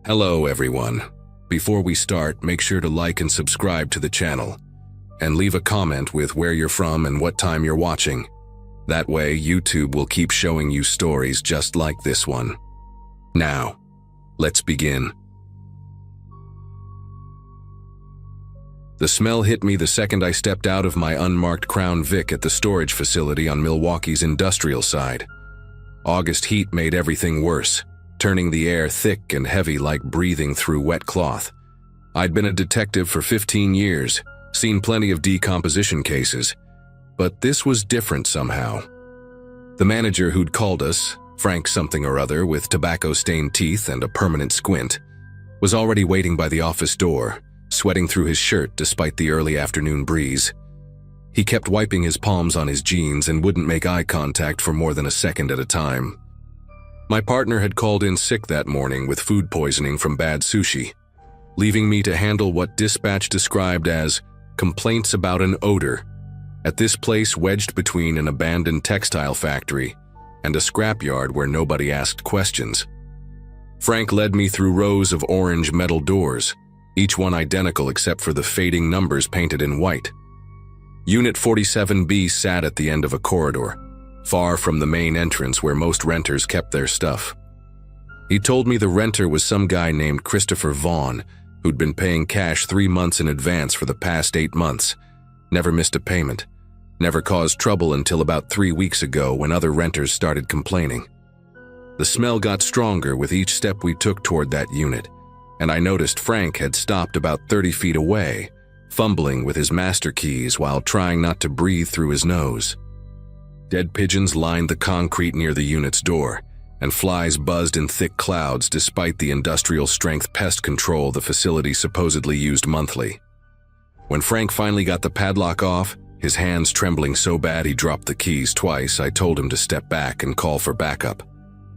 Hello everyone. Before we start, make sure to like and subscribe to the channel, and leave a comment with where you're from and what time you're watching. That way, YouTube will keep showing you stories just like this one. Now, let's begin. The smell hit me the second I stepped out of my unmarked Crown Vic at the storage facility on Milwaukee's industrial side. August heat made everything worse, turning the air thick and heavy like breathing through wet cloth. I'd been a detective for 15 years, seen plenty of decomposition cases, but this was different somehow. The manager who'd called us, Frank something or other with tobacco-stained teeth and a permanent squint, was already waiting by the office door, sweating through his shirt despite the early afternoon breeze. He kept wiping his palms on his jeans and wouldn't make eye contact for more than a second at a time. My partner had called in sick that morning with food poisoning from bad sushi, leaving me to handle what dispatch described as complaints about an odor at this place wedged between an abandoned textile factory and a scrapyard where nobody asked questions. Frank led me through rows of orange metal doors, each one identical except for the fading numbers painted in white. Unit 47B sat at the end of a corridor, far from the main entrance where most renters kept their stuff. He told me the renter was some guy named Christopher Vaughn, who'd been paying cash 3 months in advance for the past 8 months, never missed a payment, never caused trouble until about 3 weeks ago when other renters started complaining. The smell got stronger with each step we took toward that unit, and I noticed Frank had stopped about 30 feet away, fumbling with his master keys while trying not to breathe through his nose. Dead pigeons lined the concrete near the unit's door, and flies buzzed in thick clouds despite the industrial-strength pest control the facility supposedly used monthly. When Frank finally got the padlock off, his hands trembling so bad he dropped the keys twice, I told him to step back and call for backup.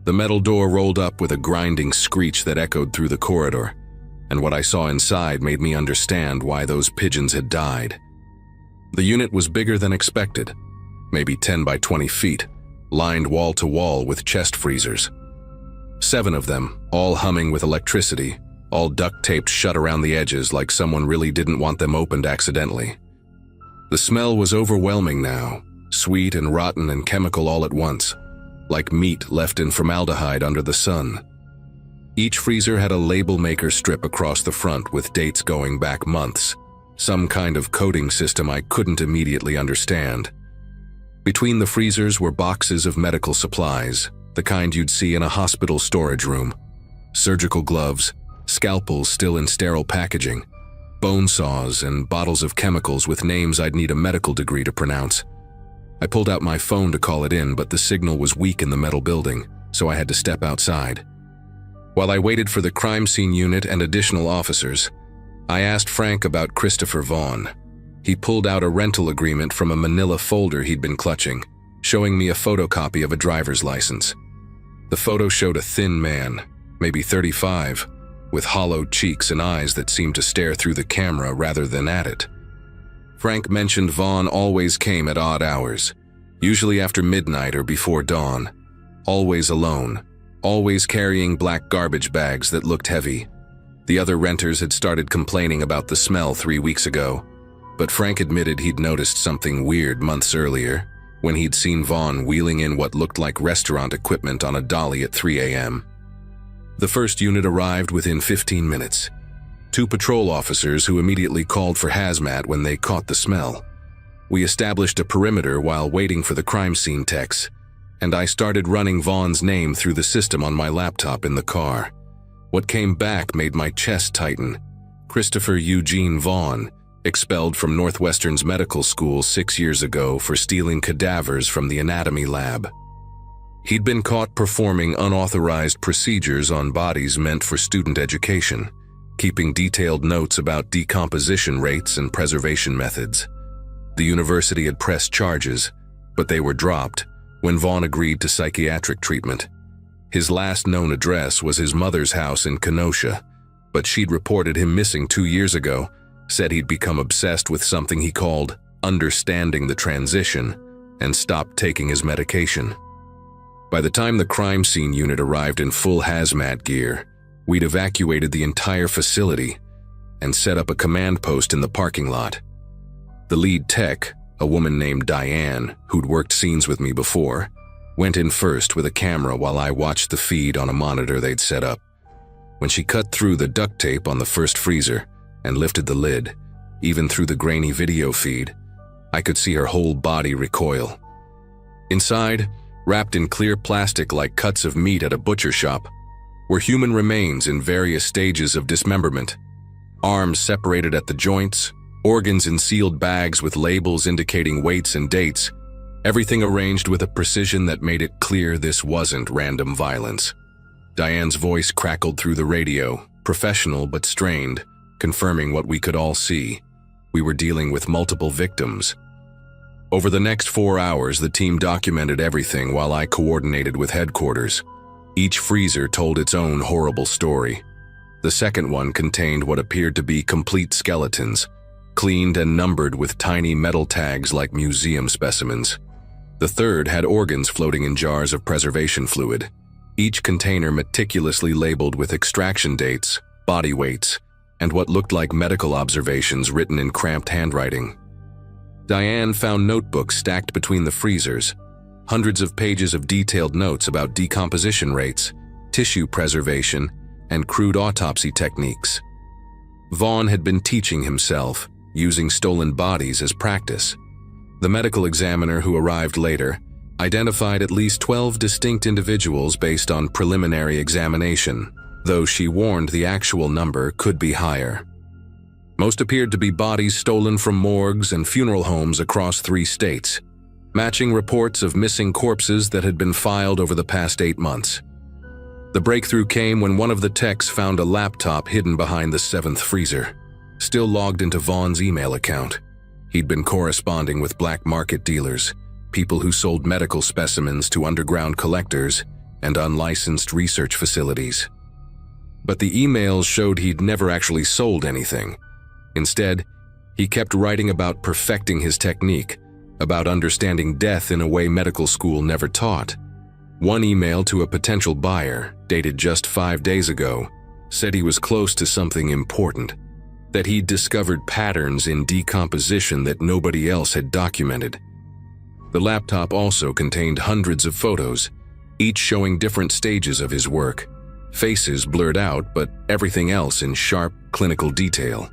The metal door rolled up with a grinding screech that echoed through the corridor, and what I saw inside made me understand why those pigeons had died. The unit was bigger than expected, maybe 10 by 20 feet, lined wall to wall with chest freezers. 7 of them, all humming with electricity, all duct-taped shut around the edges like someone really didn't want them opened accidentally. The smell was overwhelming now, sweet and rotten and chemical all at once, like meat left in formaldehyde under the sun. Each freezer had a label maker strip across the front with dates going back months, some kind of coding system I couldn't immediately understand. Between the freezers were boxes of medical supplies, the kind you'd see in a hospital storage room. Surgical gloves, scalpels still in sterile packaging, bone saws, and bottles of chemicals with names I'd need a medical degree to pronounce. I pulled out my phone to call it in, but the signal was weak in the metal building, so I had to step outside. While I waited for the crime scene unit and additional officers, I asked Frank about Christopher Vaughn. He pulled out a rental agreement from a manila folder he'd been clutching, showing me a photocopy of a driver's license. The photo showed a thin man, maybe 35, with hollowed cheeks and eyes that seemed to stare through the camera rather than at it. Frank mentioned Vaughn always came at odd hours, usually after midnight or before dawn, always alone, always carrying black garbage bags that looked heavy. The other renters had started complaining about the smell 3 weeks ago, but Frank admitted he'd noticed something weird months earlier when he'd seen Vaughn wheeling in what looked like restaurant equipment on a dolly at 3 a.m. The first unit arrived within 15 minutes. 2 patrol officers who immediately called for hazmat when they caught the smell. We established a perimeter while waiting for the crime scene techs, and I started running Vaughn's name through the system on my laptop in the car. What came back made my chest tighten. Christopher Eugene Vaughn, expelled from Northwestern's medical school 6 years ago for stealing cadavers from the anatomy lab. He'd been caught performing unauthorized procedures on bodies meant for student education, keeping detailed notes about decomposition rates and preservation methods. The university had pressed charges, but they were dropped when Vaughn agreed to psychiatric treatment. His last known address was his mother's house in Kenosha, but she'd reported him missing 2 years ago, said he'd become obsessed with something he called understanding the transition, and stopped taking his medication. By the time the crime scene unit arrived in full hazmat gear, We'd evacuated the entire facility and set up a command post in the parking lot. The lead tech, a woman named Diane, who'd worked scenes with me before, went in first with a camera while I watched the feed on a monitor they'd set up. When she cut through the duct tape on the first freezer and lifted the lid, even through the grainy video feed, I could see her whole body recoil. Inside, wrapped in clear plastic like cuts of meat at a butcher shop, were human remains in various stages of dismemberment. Arms separated at the joints, organs in sealed bags with labels indicating weights and dates, everything arranged with a precision that made it clear this wasn't random violence. Diane's voice crackled through the radio, professional but strained, confirming what we could all see. We were dealing with multiple victims. Over the next 4 hours, the team documented everything while I coordinated with headquarters. Each freezer told its own horrible story. The second one contained what appeared to be complete skeletons, cleaned and numbered with tiny metal tags like museum specimens. The third had organs floating in jars of preservation fluid, each container meticulously labeled with extraction dates, body weights, and what looked like medical observations written in cramped handwriting. Diane found notebooks stacked between the freezers, hundreds of pages of detailed notes about decomposition rates, tissue preservation, and crude autopsy techniques. Vaughn had been teaching himself, using stolen bodies as practice. The medical examiner who arrived later identified at least 12 distinct individuals based on preliminary examination, though she warned the actual number could be higher. Most appeared to be bodies stolen from morgues and funeral homes across 3 states, matching reports of missing corpses that had been filed over the past 8 months. The breakthrough came when one of the techs found a laptop hidden behind the 7th freezer, still logged into Vaughn's email account. He'd been corresponding with black market dealers, people who sold medical specimens to underground collectors and unlicensed research facilities. But the emails showed he'd never actually sold anything. Instead, he kept writing about perfecting his technique, about understanding death in a way medical school never taught. One email to a potential buyer, dated just 5 days ago, said he was close to something important, that he'd discovered patterns in decomposition that nobody else had documented. The laptop also contained hundreds of photos, each showing different stages of his work, faces blurred out, but everything else in sharp, clinical detail.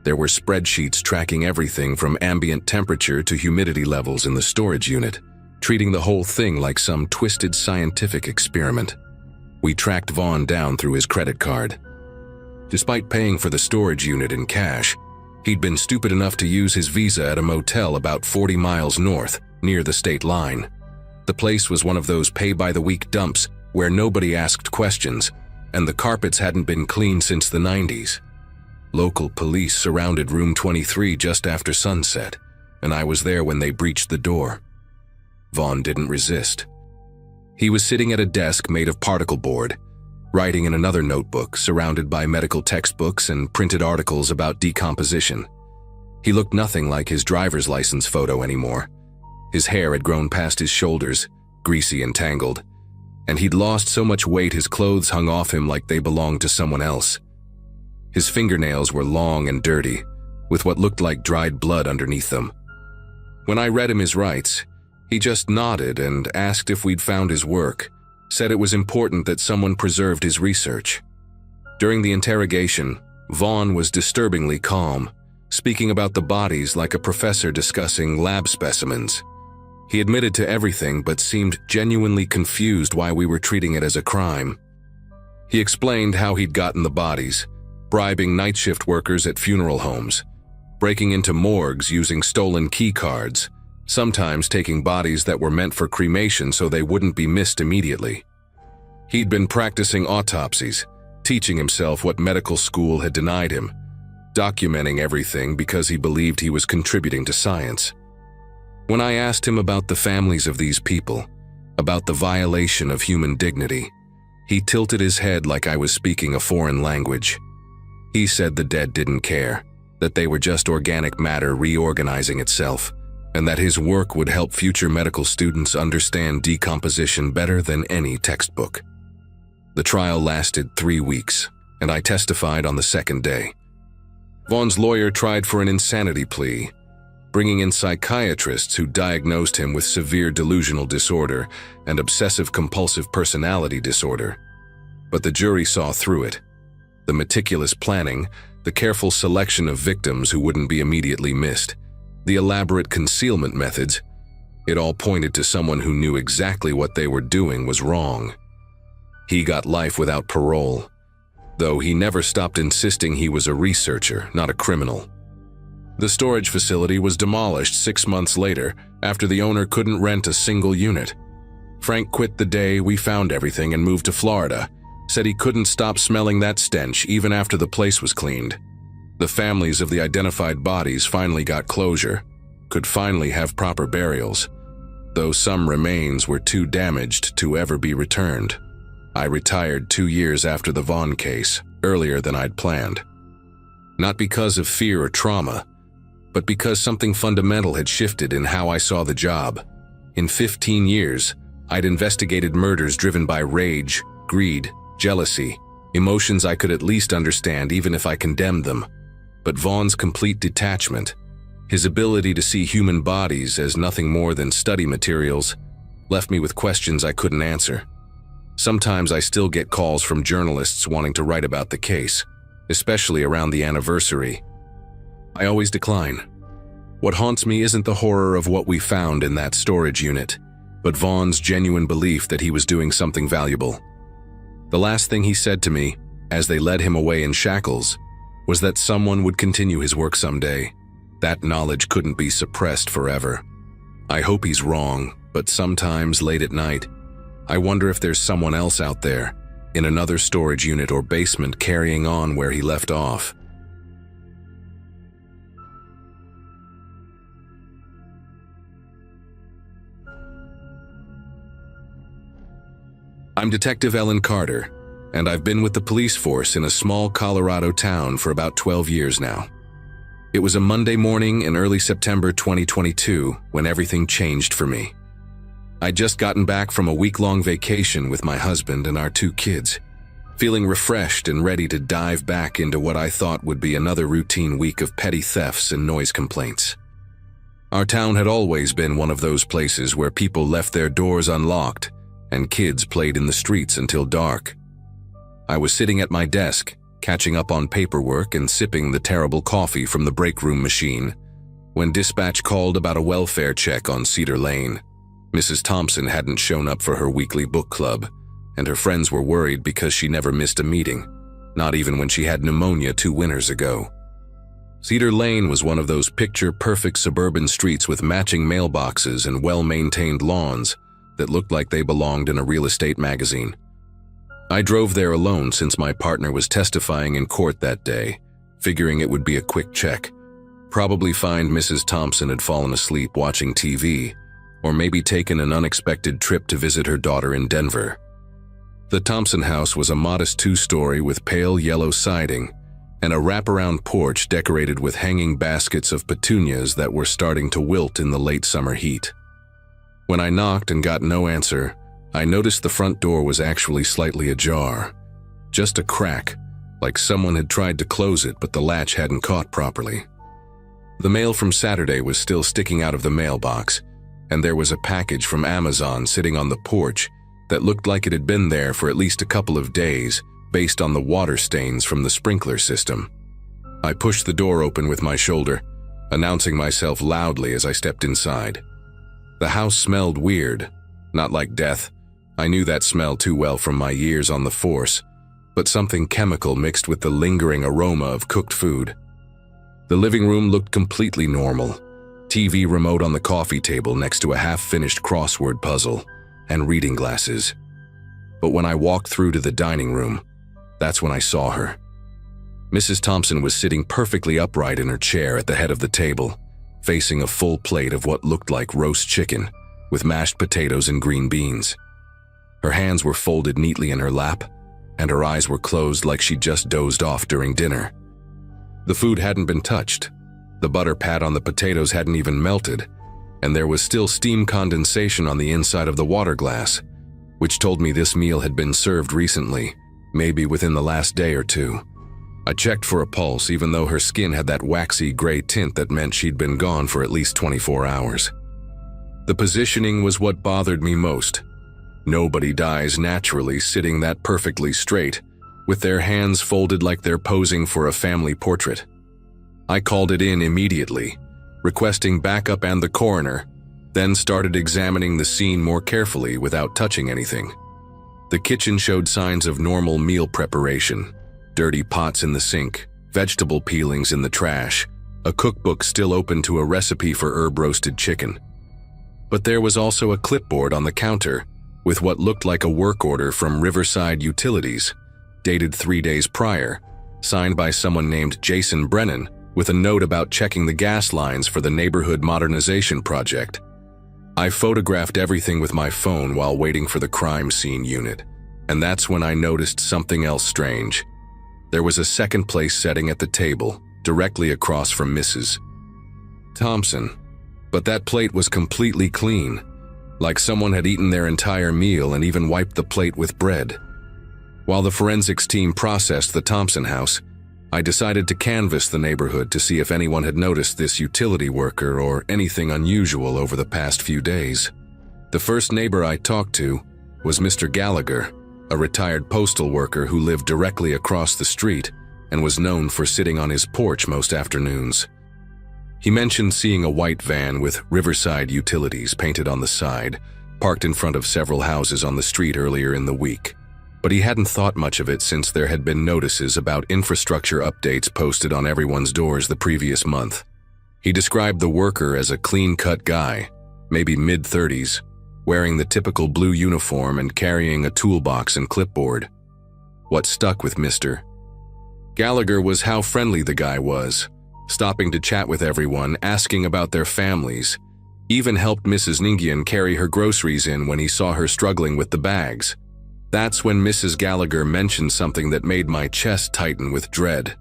There were spreadsheets tracking everything from ambient temperature to humidity levels in the storage unit, treating the whole thing like some twisted scientific experiment. We tracked Vaughn down through his credit card. Despite paying for the storage unit in cash, he'd been stupid enough to use his Visa at a motel about 40 miles north, near the state line. The place was one of those pay-by-the-week dumps where nobody asked questions, and the carpets hadn't been cleaned since the 90s. Local police surrounded room 23 just after sunset, and I was there when they breached the door. Vaughn didn't resist. He was sitting at a desk made of particle board, writing in another notebook surrounded by medical textbooks and printed articles about decomposition. He looked nothing like his driver's license photo anymore. His hair had grown past his shoulders, greasy and tangled, and he'd lost so much weight his clothes hung off him like they belonged to someone else. His fingernails were long and dirty, with what looked like dried blood underneath them. When I read him his rights, he just nodded and asked if we'd found his work, said it was important that someone preserved his research. During the interrogation, Vaughn was disturbingly calm, speaking about the bodies like a professor discussing lab specimens. He admitted to everything but seemed genuinely confused why we were treating it as a crime. He explained how he'd gotten the bodies, bribing night shift workers at funeral homes, breaking into morgues using stolen key cards, sometimes taking bodies that were meant for cremation so they wouldn't be missed immediately. He'd been practicing autopsies, teaching himself what medical school had denied him, documenting everything because he believed he was contributing to science. When I asked him about the families of these people, about the violation of human dignity, he tilted his head like I was speaking a foreign language. He said the dead didn't care, that they were just organic matter reorganizing itself, and that his work would help future medical students understand decomposition better than any textbook. The trial lasted 3 weeks, and I testified on the second day. Vaughn's lawyer tried for an insanity plea, bringing in psychiatrists who diagnosed him with severe delusional disorder and obsessive-compulsive personality disorder. But the jury saw through it. The meticulous planning, the careful selection of victims who wouldn't be immediately missed, the elaborate concealment methods, it all pointed to someone who knew exactly what they were doing was wrong. He got life without parole, though he never stopped insisting he was a researcher, not a criminal. The storage facility was demolished 6 months later after the owner couldn't rent a single unit. Frank quit the day we found everything and moved to Florida, said he couldn't stop smelling that stench even after the place was cleaned. The families of the identified bodies finally got closure, could finally have proper burials, though some remains were too damaged to ever be returned. I retired 2 years after the Vaughn case, earlier than I'd planned. Not because of fear or trauma, but because something fundamental had shifted in how I saw the job. In 15 years, I'd investigated murders driven by rage, greed, jealousy, emotions I could at least understand even if I condemned them. But Vaughn's complete detachment, his ability to see human bodies as nothing more than study materials, left me with questions I couldn't answer. Sometimes I still get calls from journalists wanting to write about the case, especially around the anniversary. I always decline. What haunts me isn't the horror of what we found in that storage unit, but Vaughn's genuine belief that he was doing something valuable. The last thing he said to me, as they led him away in shackles, was that someone would continue his work someday. That knowledge couldn't be suppressed forever. I hope he's wrong, but sometimes late at night, I wonder if there's someone else out there, in another storage unit or basement carrying on where he left off. I'm Detective Ellen Carter, and I've been with the police force in a small Colorado town for about 12 years now. It was a Monday morning in early September 2022 when everything changed for me. I'd just gotten back from a week-long vacation with my husband and our 2 kids, feeling refreshed and ready to dive back into what I thought would be another routine week of petty thefts and noise complaints. Our town had always been one of those places where people left their doors unlocked and kids played in the streets until dark. I was sitting at my desk, catching up on paperwork and sipping the terrible coffee from the break room machine, when dispatch called about a welfare check on Cedar Lane. Mrs. Thompson hadn't shown up for her weekly book club, and her friends were worried because she never missed a meeting, not even when she had pneumonia 2 winters ago. Cedar Lane was one of those picture-perfect suburban streets with matching mailboxes and well-maintained lawns that looked like they belonged in a real estate magazine. I drove there alone since my partner was testifying in court that day, figuring it would be a quick check. Probably find Mrs. Thompson had fallen asleep watching TV, or maybe taken an unexpected trip to visit her daughter in Denver. The Thompson house was a modest 2-story with pale yellow siding and a wraparound porch decorated with hanging baskets of petunias that were starting to wilt in the late summer heat. When I knocked and got no answer, I noticed the front door was actually slightly ajar. Just a crack, like someone had tried to close it but the latch hadn't caught properly. The mail from Saturday was still sticking out of the mailbox, and there was a package from Amazon sitting on the porch that looked like it had been there for at least a couple of days based on the water stains from the sprinkler system. I pushed the door open with my shoulder, announcing myself loudly as I stepped inside. The house smelled weird, not like death. I knew that smell too well from my years on the force, but something chemical mixed with the lingering aroma of cooked food. The living room looked completely normal. TV remote on the coffee table next to a half-finished crossword puzzle, and reading glasses. But when I walked through to the dining room, that's when I saw her. Mrs. Thompson was sitting perfectly upright in her chair at the head of the table, facing a full plate of what looked like roast chicken, with mashed potatoes and green beans. Her hands were folded neatly in her lap, and her eyes were closed like she'd just dozed off during dinner. The food hadn't been touched. The butter pat on the potatoes hadn't even melted, and there was still steam condensation on the inside of the water glass. which told me this meal had been served recently, maybe within the last day or two. I checked for a pulse, even though her skin had that waxy gray tint that meant she'd been gone for at least 24 hours. The positioning was what bothered me most. Nobody dies naturally sitting that perfectly straight, with their hands folded like they're posing for a family portrait. I called it in immediately, requesting backup and the coroner, then started examining the scene more carefully without touching anything. The kitchen showed signs of normal meal preparation: dirty pots in the sink, vegetable peelings in the trash, a cookbook still open to a recipe for herb-roasted chicken. But there was also a clipboard on the counter with what looked like a work order from Riverside Utilities, dated 3 days prior, signed by someone named Jason Brennan, with a note about checking the gas lines for the neighborhood modernization project. I photographed everything with my phone while waiting for the crime scene unit, and that's when I noticed something else strange. There was a second-place setting at the table, directly across from Mrs. Thompson, but that plate was completely clean, like someone had eaten their entire meal and even wiped the plate with bread. While the forensics team processed the Thompson house, I decided to canvass the neighborhood to see if anyone had noticed this utility worker or anything unusual over the past few days. The first neighbor I talked to was Mr. Gallagher, a retired postal worker who lived directly across the street and was known for sitting on his porch most afternoons. He mentioned seeing a white van with Riverside Utilities painted on the side, parked in front of several houses on the street earlier in the week. But he hadn't thought much of it since there had been notices about infrastructure updates posted on everyone's doors the previous month. He described the worker as a clean-cut guy, maybe mid-30s, wearing the typical blue uniform and carrying a toolbox and clipboard. What stuck with Mr. Gallagher was how friendly the guy was, stopping to chat with everyone, asking about their families, even helped Mrs. Ningian carry her groceries in when he saw her struggling with the bags. That's when Mrs. Gallagher mentioned something that made my chest tighten with dread.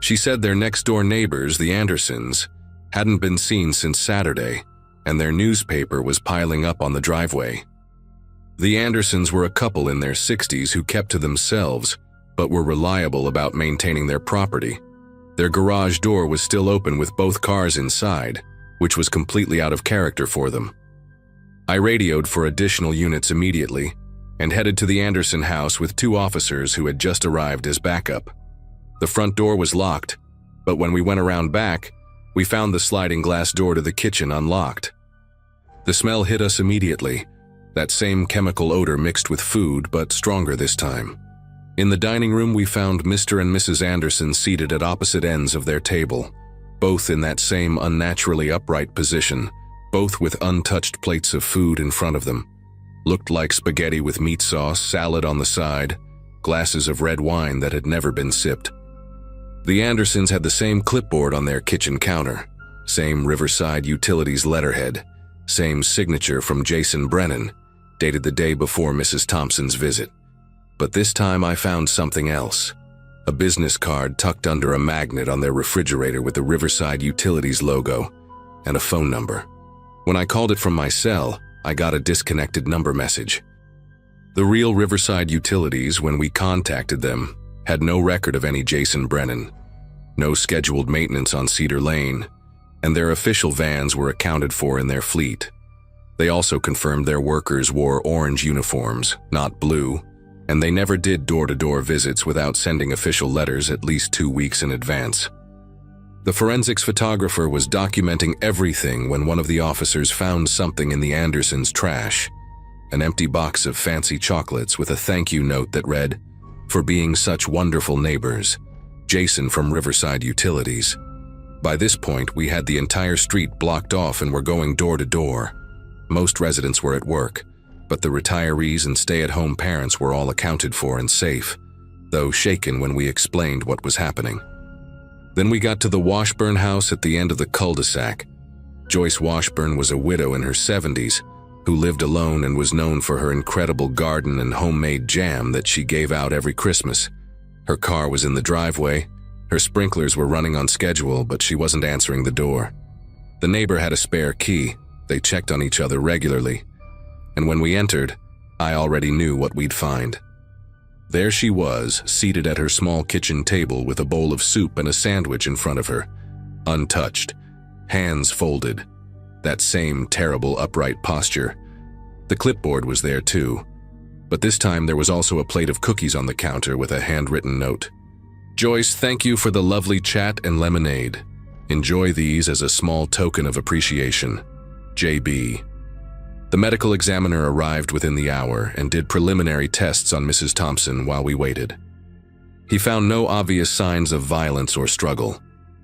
She said their next-door neighbors, the Andersons, hadn't been seen since Saturday, and their newspaper was piling up on the driveway. The Andersons were a couple in their 60s who kept to themselves, but were reliable about maintaining their property. Their garage door was still open with both cars inside, which was completely out of character for them. I radioed for additional units immediately and headed to the Anderson house with 2 officers who had just arrived as backup. The front door was locked, but when we went around back, we found the sliding glass door to the kitchen unlocked. The smell hit us immediately, that same chemical odor mixed with food, but stronger this time. In the dining room, we found Mr. and Mrs. Anderson seated at opposite ends of their table, both in that same unnaturally upright position, both with untouched plates of food in front of them. Looked like spaghetti with meat sauce, salad on the side, glasses of red wine that had never been sipped. The Andersons had the same clipboard on their kitchen counter, same Riverside Utilities letterhead, same signature from Jason Brennan, dated the day before Mrs. Thompson's visit. But this time I found something else. A business card tucked under a magnet on their refrigerator with the Riverside Utilities logo and a phone number. When I called it from my cell, I got a disconnected number message. The real Riverside Utilities, when we contacted them, had no record of any Jason Brennan, no scheduled maintenance on Cedar Lane, and their official vans were accounted for in their fleet. They also confirmed their workers wore orange uniforms, not blue, and they never did door-to-door visits without sending official letters at least 2 weeks in advance. The forensics photographer was documenting everything when one of the officers found something in the Andersons' trash, an empty box of fancy chocolates with a thank you note that read, "For being such wonderful neighbors, Jason from Riverside Utilities." By this point, we had the entire street blocked off and were going door to door. Most residents were at work, but the retirees and stay-at-home parents were all accounted for and safe, though shaken when we explained what was happening. Then we got to the Washburn house at the end of the cul-de-sac. Joyce Washburn was a widow in her 70s who lived alone and was known for her incredible garden and homemade jam that she gave out every Christmas. Her car was in the driveway. Her sprinklers were running on schedule, but she wasn't answering the door. The neighbor had a spare key. They checked on each other regularly. And when we entered, I already knew what we'd find. There she was, seated at her small kitchen table with a bowl of soup and a sandwich in front of her, untouched, hands folded, that same terrible upright posture. The clipboard was there too, but this time there was also a plate of cookies on the counter with a handwritten note. "Joyce, thank you for the lovely chat and lemonade. Enjoy these as a small token of appreciation. JB." The medical examiner arrived within the hour and did preliminary tests on Mrs. Thompson while we waited. He found no obvious signs of violence or struggle,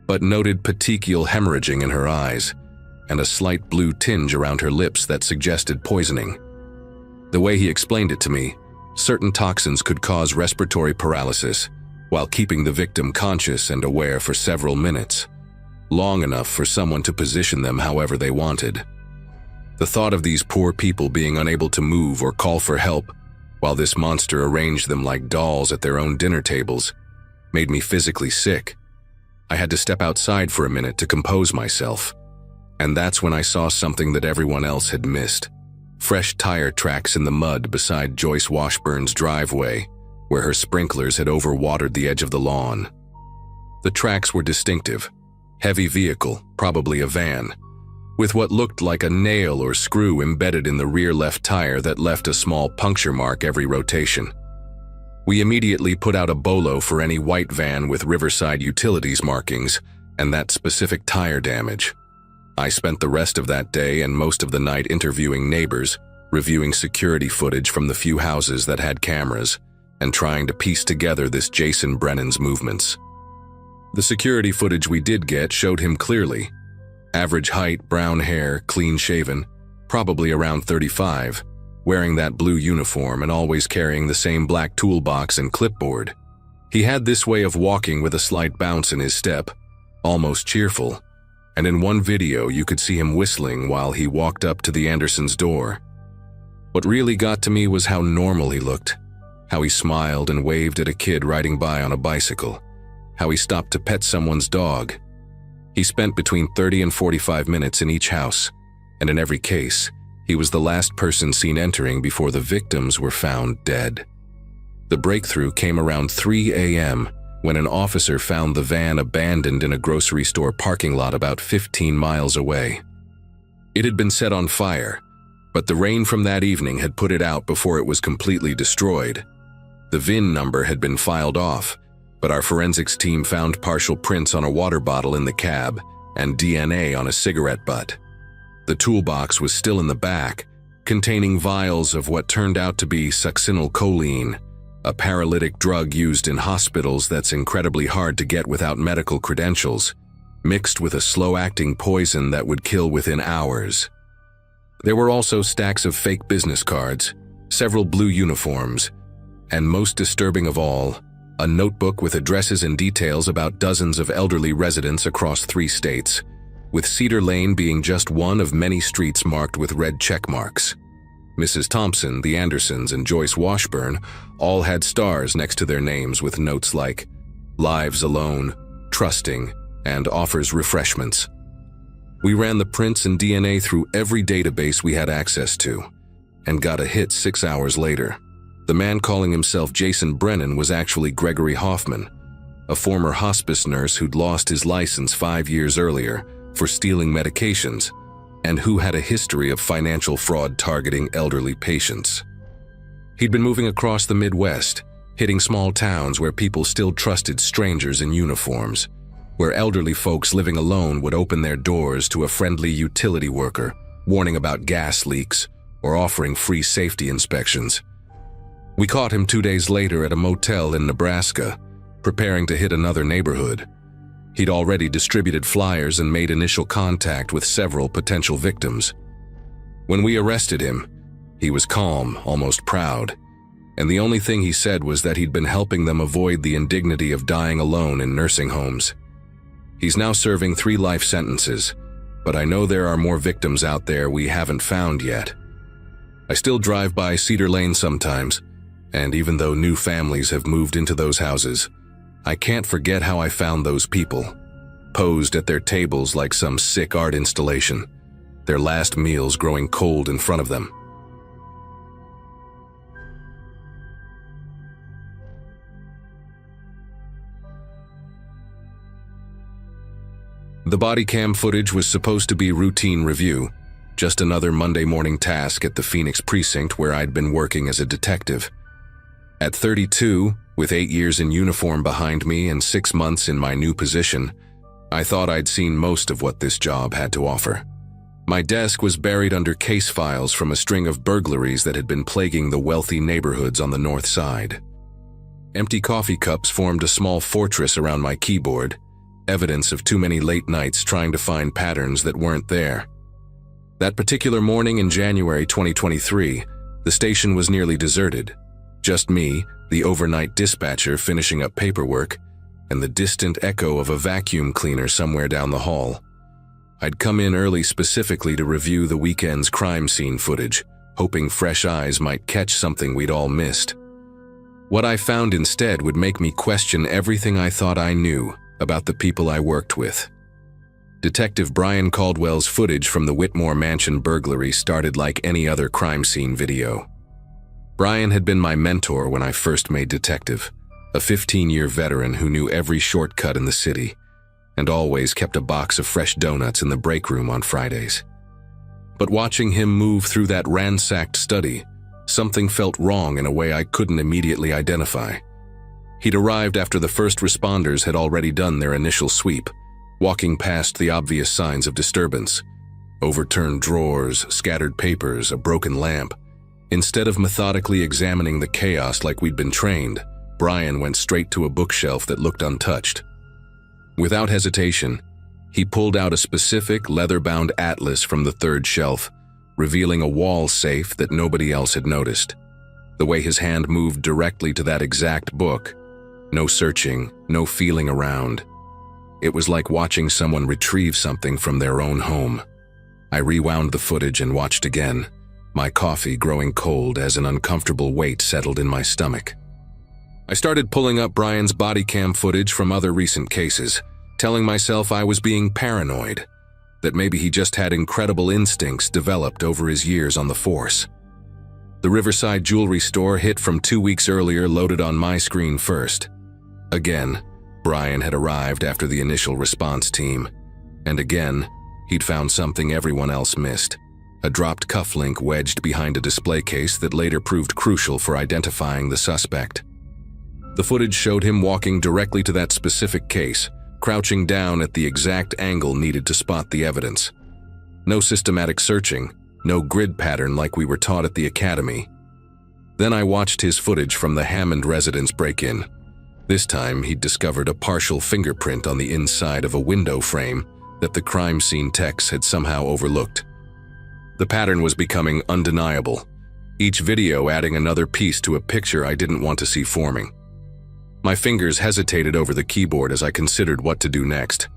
but noted petechial hemorrhaging in her eyes and a slight blue tinge around her lips that suggested poisoning. The way he explained it to me, certain toxins could cause respiratory paralysis while keeping the victim conscious and aware for several minutes, long enough for someone to position them however they wanted. The thought of these poor people being unable to move or call for help while this monster arranged them like dolls at their own dinner tables made me physically sick. I had to step outside for a minute to compose myself, and that's when I saw something that everyone else had missed. Fresh tire tracks in the mud beside Joyce Washburn's driveway, where her sprinklers had overwatered the edge of the lawn. The tracks were distinctive. Heavy vehicle, probably a van, with what looked like a nail or screw embedded in the rear left tire that left a small puncture mark every rotation. We immediately put out a bolo for any white van with Riverside Utilities markings and that specific tire damage. I spent the rest of that day and most of the night interviewing neighbors, reviewing security footage from the few houses that had cameras, and trying to piece together this Jason Brennan's movements. The security footage we did get showed him clearly. Average height, brown hair, clean-shaven, probably around 35, wearing that blue uniform and always carrying the same black toolbox and clipboard. He had this way of walking with a slight bounce in his step, almost cheerful, and in one video you could see him whistling while he walked up to the Andersons' door. What really got to me was how normal he looked, how he smiled and waved at a kid riding by on a bicycle, how he stopped to pet someone's dog. He spent between 30 and 45 minutes in each house, and in every case, he was the last person seen entering before the victims were found dead. The breakthrough came around 3 a.m. when an officer found the van abandoned in a grocery store parking lot about 15 miles away. It had been set on fire, but the rain from that evening had put it out before it was completely destroyed. The VIN number had been filed off, but our forensics team found partial prints on a water bottle in the cab and DNA on a cigarette butt. The toolbox was still in the back, containing vials of what turned out to be succinylcholine, a paralytic drug used in hospitals that's incredibly hard to get without medical credentials, mixed with a slow-acting poison that would kill within hours. There were also stacks of fake business cards, several blue uniforms, and most disturbing of all, a notebook with addresses and details about dozens of elderly residents across 3 states, with Cedar Lane being just one of many streets marked with red check marks. Mrs. Thompson, the Andersons, and Joyce Washburn all had stars next to their names with notes like "Lives Alone," "Trusting," and "Offers Refreshments." We ran the prints and DNA through every database we had access to, and got a hit 6 hours later. The man calling himself Jason Brennan was actually Gregory Hoffman, a former hospice nurse who'd lost his license 5 years earlier for stealing medications, and who had a history of financial fraud targeting elderly patients. He'd been moving across the Midwest, hitting small towns where people still trusted strangers in uniforms, where elderly folks living alone would open their doors to a friendly utility worker, warning about gas leaks or offering free safety inspections. We caught him 2 days later at a motel in Nebraska, preparing to hit another neighborhood. He'd already distributed flyers and made initial contact with several potential victims. When we arrested him, he was calm, almost proud, and the only thing he said was that he'd been helping them avoid the indignity of dying alone in nursing homes. He's now serving 3 life sentences, but I know there are more victims out there we haven't found yet. I still drive by Cedar Lane sometimes, and even though new families have moved into those houses, I can't forget how I found those people, posed at their tables like some sick art installation, their last meals growing cold in front of them. The body cam footage was supposed to be routine review, just another Monday morning task at the Phoenix precinct where I'd been working as a detective. At 32, with 8 years in uniform behind me and 6 months in my new position, I thought I'd seen most of what this job had to offer. My desk was buried under case files from a string of burglaries that had been plaguing the wealthy neighborhoods on the north side. Empty coffee cups formed a small fortress around my keyboard, evidence of too many late nights trying to find patterns that weren't there. That particular morning in January 2023, the station was nearly deserted. Just me, the overnight dispatcher finishing up paperwork, and the distant echo of a vacuum cleaner somewhere down the hall. I'd come in early specifically to review the weekend's crime scene footage, hoping fresh eyes might catch something we'd all missed. What I found instead would make me question everything I thought I knew about the people I worked with. Detective Brian Caldwell's footage from the Whitmore Mansion burglary started like any other crime scene video. Brian had been my mentor when I first made detective, a 15-year veteran who knew every shortcut in the city and always kept a box of fresh donuts in the break room on Fridays. But watching him move through that ransacked study, something felt wrong in a way I couldn't immediately identify. He'd arrived after the first responders had already done their initial sweep, walking past the obvious signs of disturbance. Overturned drawers, scattered papers, a broken lamp. Instead of methodically examining the chaos like we'd been trained, Brian went straight to a bookshelf that looked untouched. Without hesitation, he pulled out a specific leather-bound atlas from the third shelf, revealing a wall safe that nobody else had noticed. The way his hand moved directly to that exact book, no searching, no feeling around. It was like watching someone retrieve something from their own home. I rewound the footage and watched again, my coffee growing cold as an uncomfortable weight settled in my stomach. I started pulling up Brian's body cam footage from other recent cases, telling myself I was being paranoid, that maybe he just had incredible instincts developed over his years on the force. The Riverside jewelry store hit from 2 weeks earlier loaded on my screen first. Again, Brian had arrived after the initial response team, and again, he'd found something everyone else missed, a dropped cufflink wedged behind a display case that later proved crucial for identifying the suspect. The footage showed him walking directly to that specific case, crouching down at the exact angle needed to spot the evidence. No systematic searching, no grid pattern like we were taught at the academy. Then I watched his footage from the Hammond residence break-in. This time, he'd discovered a partial fingerprint on the inside of a window frame that the crime scene techs had somehow overlooked. The pattern was becoming undeniable, each video adding another piece to a picture I didn't want to see forming. My fingers hesitated over the keyboard as I considered what to do next.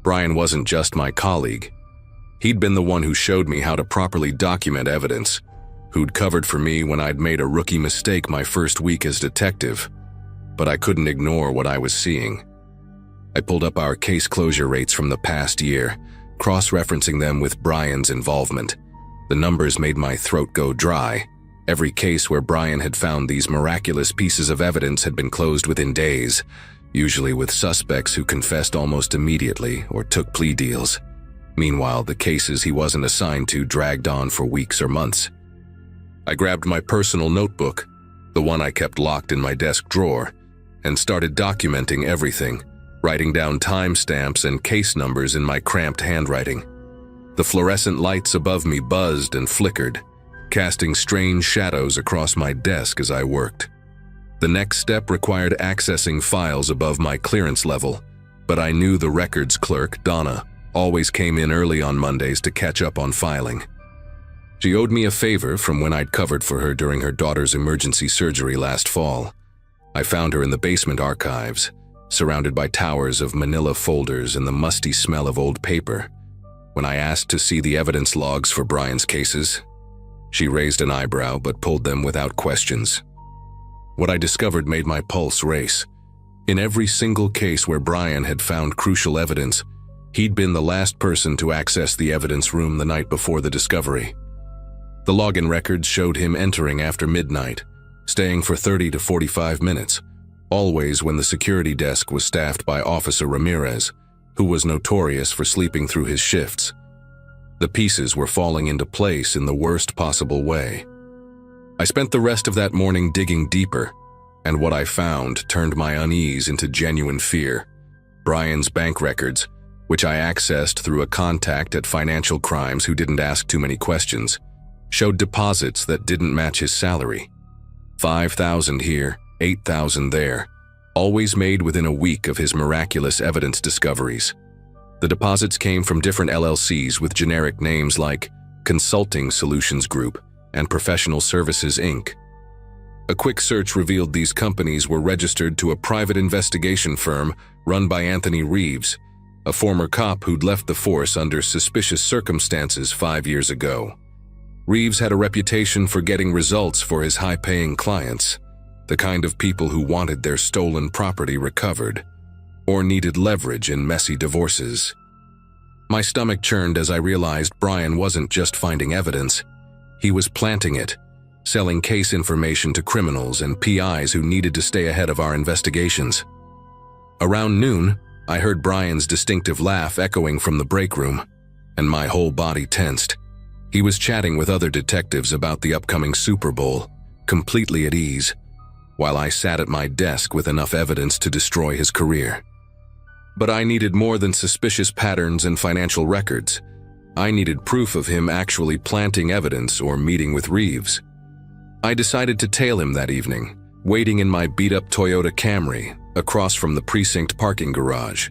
Brian wasn't just my colleague. He'd been the one who showed me how to properly document evidence, who'd covered for me when I'd made a rookie mistake my first week as detective. But I couldn't ignore what I was seeing. I pulled up our case closure rates from the past year, cross-referencing them with Brian's involvement. The numbers made my throat go dry. Every case where Brian had found these miraculous pieces of evidence had been closed within days, usually with suspects who confessed almost immediately or took plea deals. Meanwhile, the cases he wasn't assigned to dragged on for weeks or months. I grabbed my personal notebook, the one I kept locked in my desk drawer, and started documenting everything, writing down timestamps and case numbers in my cramped handwriting. The fluorescent lights above me buzzed and flickered, casting strange shadows across my desk as I worked. The next step required accessing files above my clearance level, but I knew the records clerk, Donna, always came in early on Mondays to catch up on filing. She owed me a favor from when I'd covered for her during her daughter's emergency surgery last fall. I found her in the basement archives, surrounded by towers of manila folders and the musty smell of old paper. When I asked to see the evidence logs for Brian's cases, she raised an eyebrow but pulled them without questions. What I discovered made my pulse race. In every single case where Brian had found crucial evidence, he'd been the last person to access the evidence room the night before the discovery. The login records showed him entering after midnight, staying for 30 to 45 minutes, always when the security desk was staffed by Officer Ramirez, who was notorious for sleeping through his shifts. The pieces were falling into place in the worst possible way. I spent the rest of that morning digging deeper, and what I found turned my unease into genuine fear. Brian's bank records, which I accessed through a contact at Financial Crimes who didn't ask too many questions, showed deposits that didn't match his salary. $5,000 here, $8,000 there, always made within a week of his miraculous evidence discoveries. The deposits came from different LLCs with generic names like Consulting Solutions Group and Professional Services, Inc. A quick search revealed these companies were registered to a private investigation firm run by Anthony Reeves, a former cop who'd left the force under suspicious circumstances 5 years ago. Reeves had a reputation for getting results for his high-paying clients, the kind of people who wanted their stolen property recovered, or needed leverage in messy divorces. My stomach churned as I realized Brian wasn't just finding evidence, he was planting it, selling case information to criminals and PIs who needed to stay ahead of our investigations. Around noon, I heard Brian's distinctive laugh echoing from the break room, and my whole body tensed. He was chatting with other detectives about the upcoming Super Bowl, completely at ease, while I sat at my desk with enough evidence to destroy his career. But I needed more than suspicious patterns and financial records. I needed proof of him actually planting evidence or meeting with Reeves. I decided to tail him that evening, waiting in my beat-up Toyota Camry across from the precinct parking garage.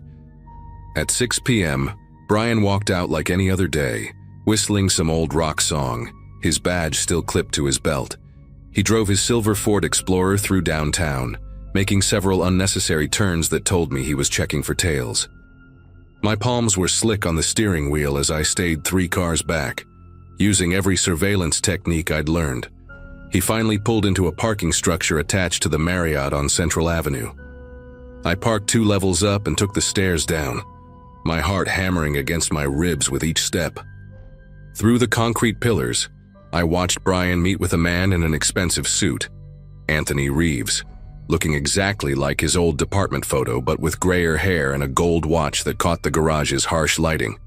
At 6 p.m., Brian walked out like any other day, whistling some old rock song, his badge still clipped to his belt. He drove his silver Ford Explorer through downtown, making several unnecessary turns that told me he was checking for tails. My palms were slick on the steering wheel as I stayed 3 cars back, using every surveillance technique I'd learned. He finally pulled into a parking structure attached to the Marriott on Central Avenue. I parked 2 levels up and took the stairs down, my heart hammering against my ribs with each step. Through the concrete pillars, I watched Brian meet with a man in an expensive suit, Anthony Reeves, looking exactly like his old department photo but with grayer hair and a gold watch that caught the garage's harsh lighting.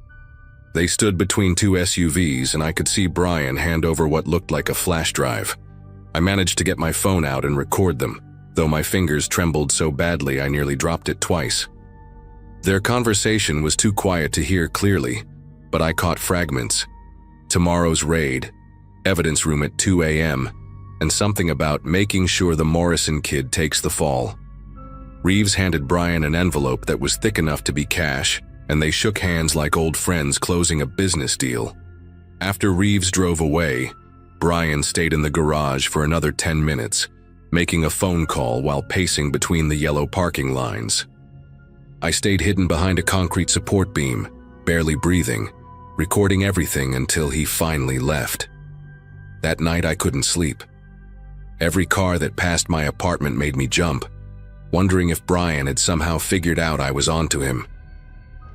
They stood between 2 SUVs and I could see Brian hand over what looked like a flash drive. I managed to get my phone out and record them, though my fingers trembled so badly I nearly dropped it twice. Their conversation was too quiet to hear clearly, but I caught fragments. Tomorrow's raid, evidence room at 2 a.m., and something about making sure the Morrison kid takes the fall. Reeves handed Brian an envelope that was thick enough to be cash, and they shook hands like old friends closing a business deal. After Reeves drove away, Brian stayed in the garage for another 10 minutes, making a phone call while pacing between the yellow parking lines. I stayed hidden behind a concrete support beam, barely breathing, recording everything until he finally left. That night I couldn't sleep. Every car that passed my apartment made me jump, wondering if Brian had somehow figured out I was onto him.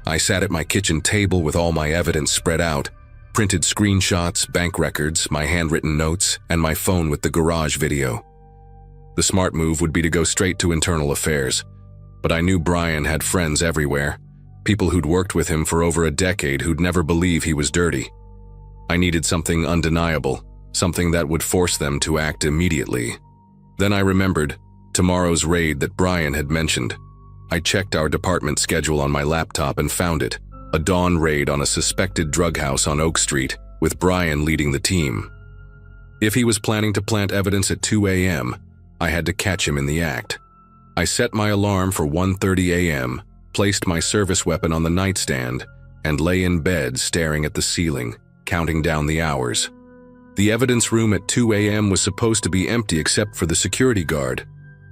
I sat at my kitchen table with all my evidence spread out, printed screenshots, bank records, my handwritten notes, and my phone with the garage video. The smart move would be to go straight to internal affairs, but I knew Brian had friends everywhere, people who'd worked with him for over a decade who'd never believe he was dirty. I needed something undeniable, something that would force them to act immediately. Then I remembered tomorrow's raid that Brian had mentioned. I checked our department schedule on my laptop and found it, a dawn raid on a suspected drug house on Oak Street, with Brian leading the team. If he was planning to plant evidence at 2 a.m., I had to catch him in the act. I set my alarm for 1:30 a.m., placed my service weapon on the nightstand, and lay in bed staring at the ceiling, counting down the hours. The evidence room at 2 a.m. was supposed to be empty except for the security guard,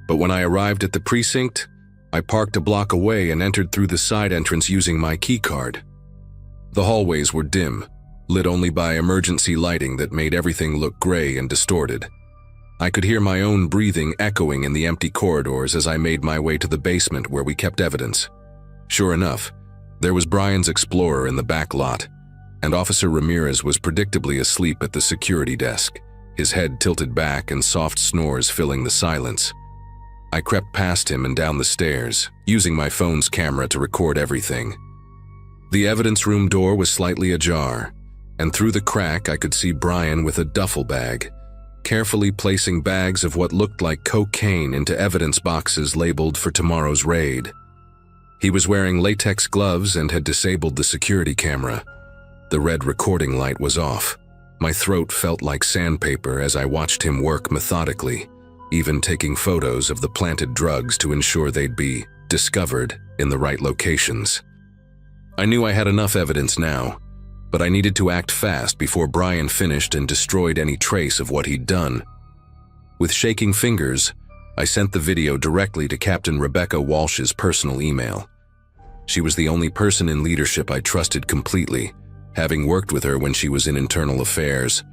but when I arrived at the precinct, I parked a block away and entered through the side entrance using my key card. The hallways were dim, lit only by emergency lighting that made everything look gray and distorted. I could hear my own breathing echoing in the empty corridors as I made my way to the basement where we kept evidence. Sure enough, there was Brian's Explorer in the back lot, and Officer Ramirez was predictably asleep at the security desk, his head tilted back and soft snores filling the silence. I crept past him and down the stairs, using my phone's camera to record everything. The evidence room door was slightly ajar, and through the crack I could see Brian with a duffel bag, carefully placing bags of what looked like cocaine into evidence boxes labeled for tomorrow's raid. He was wearing latex gloves and had disabled the security camera. The red recording light was off. My throat felt like sandpaper as I watched him work methodically, even taking photos of the planted drugs to ensure they'd be discovered in the right locations. I knew I had enough evidence now, but I needed to act fast before Brian finished and destroyed any trace of what he'd done. With shaking fingers, I sent the video directly to Captain Rebecca Walsh's personal email. She was the only person in leadership I trusted completely, having worked with her when she was in internal affairs.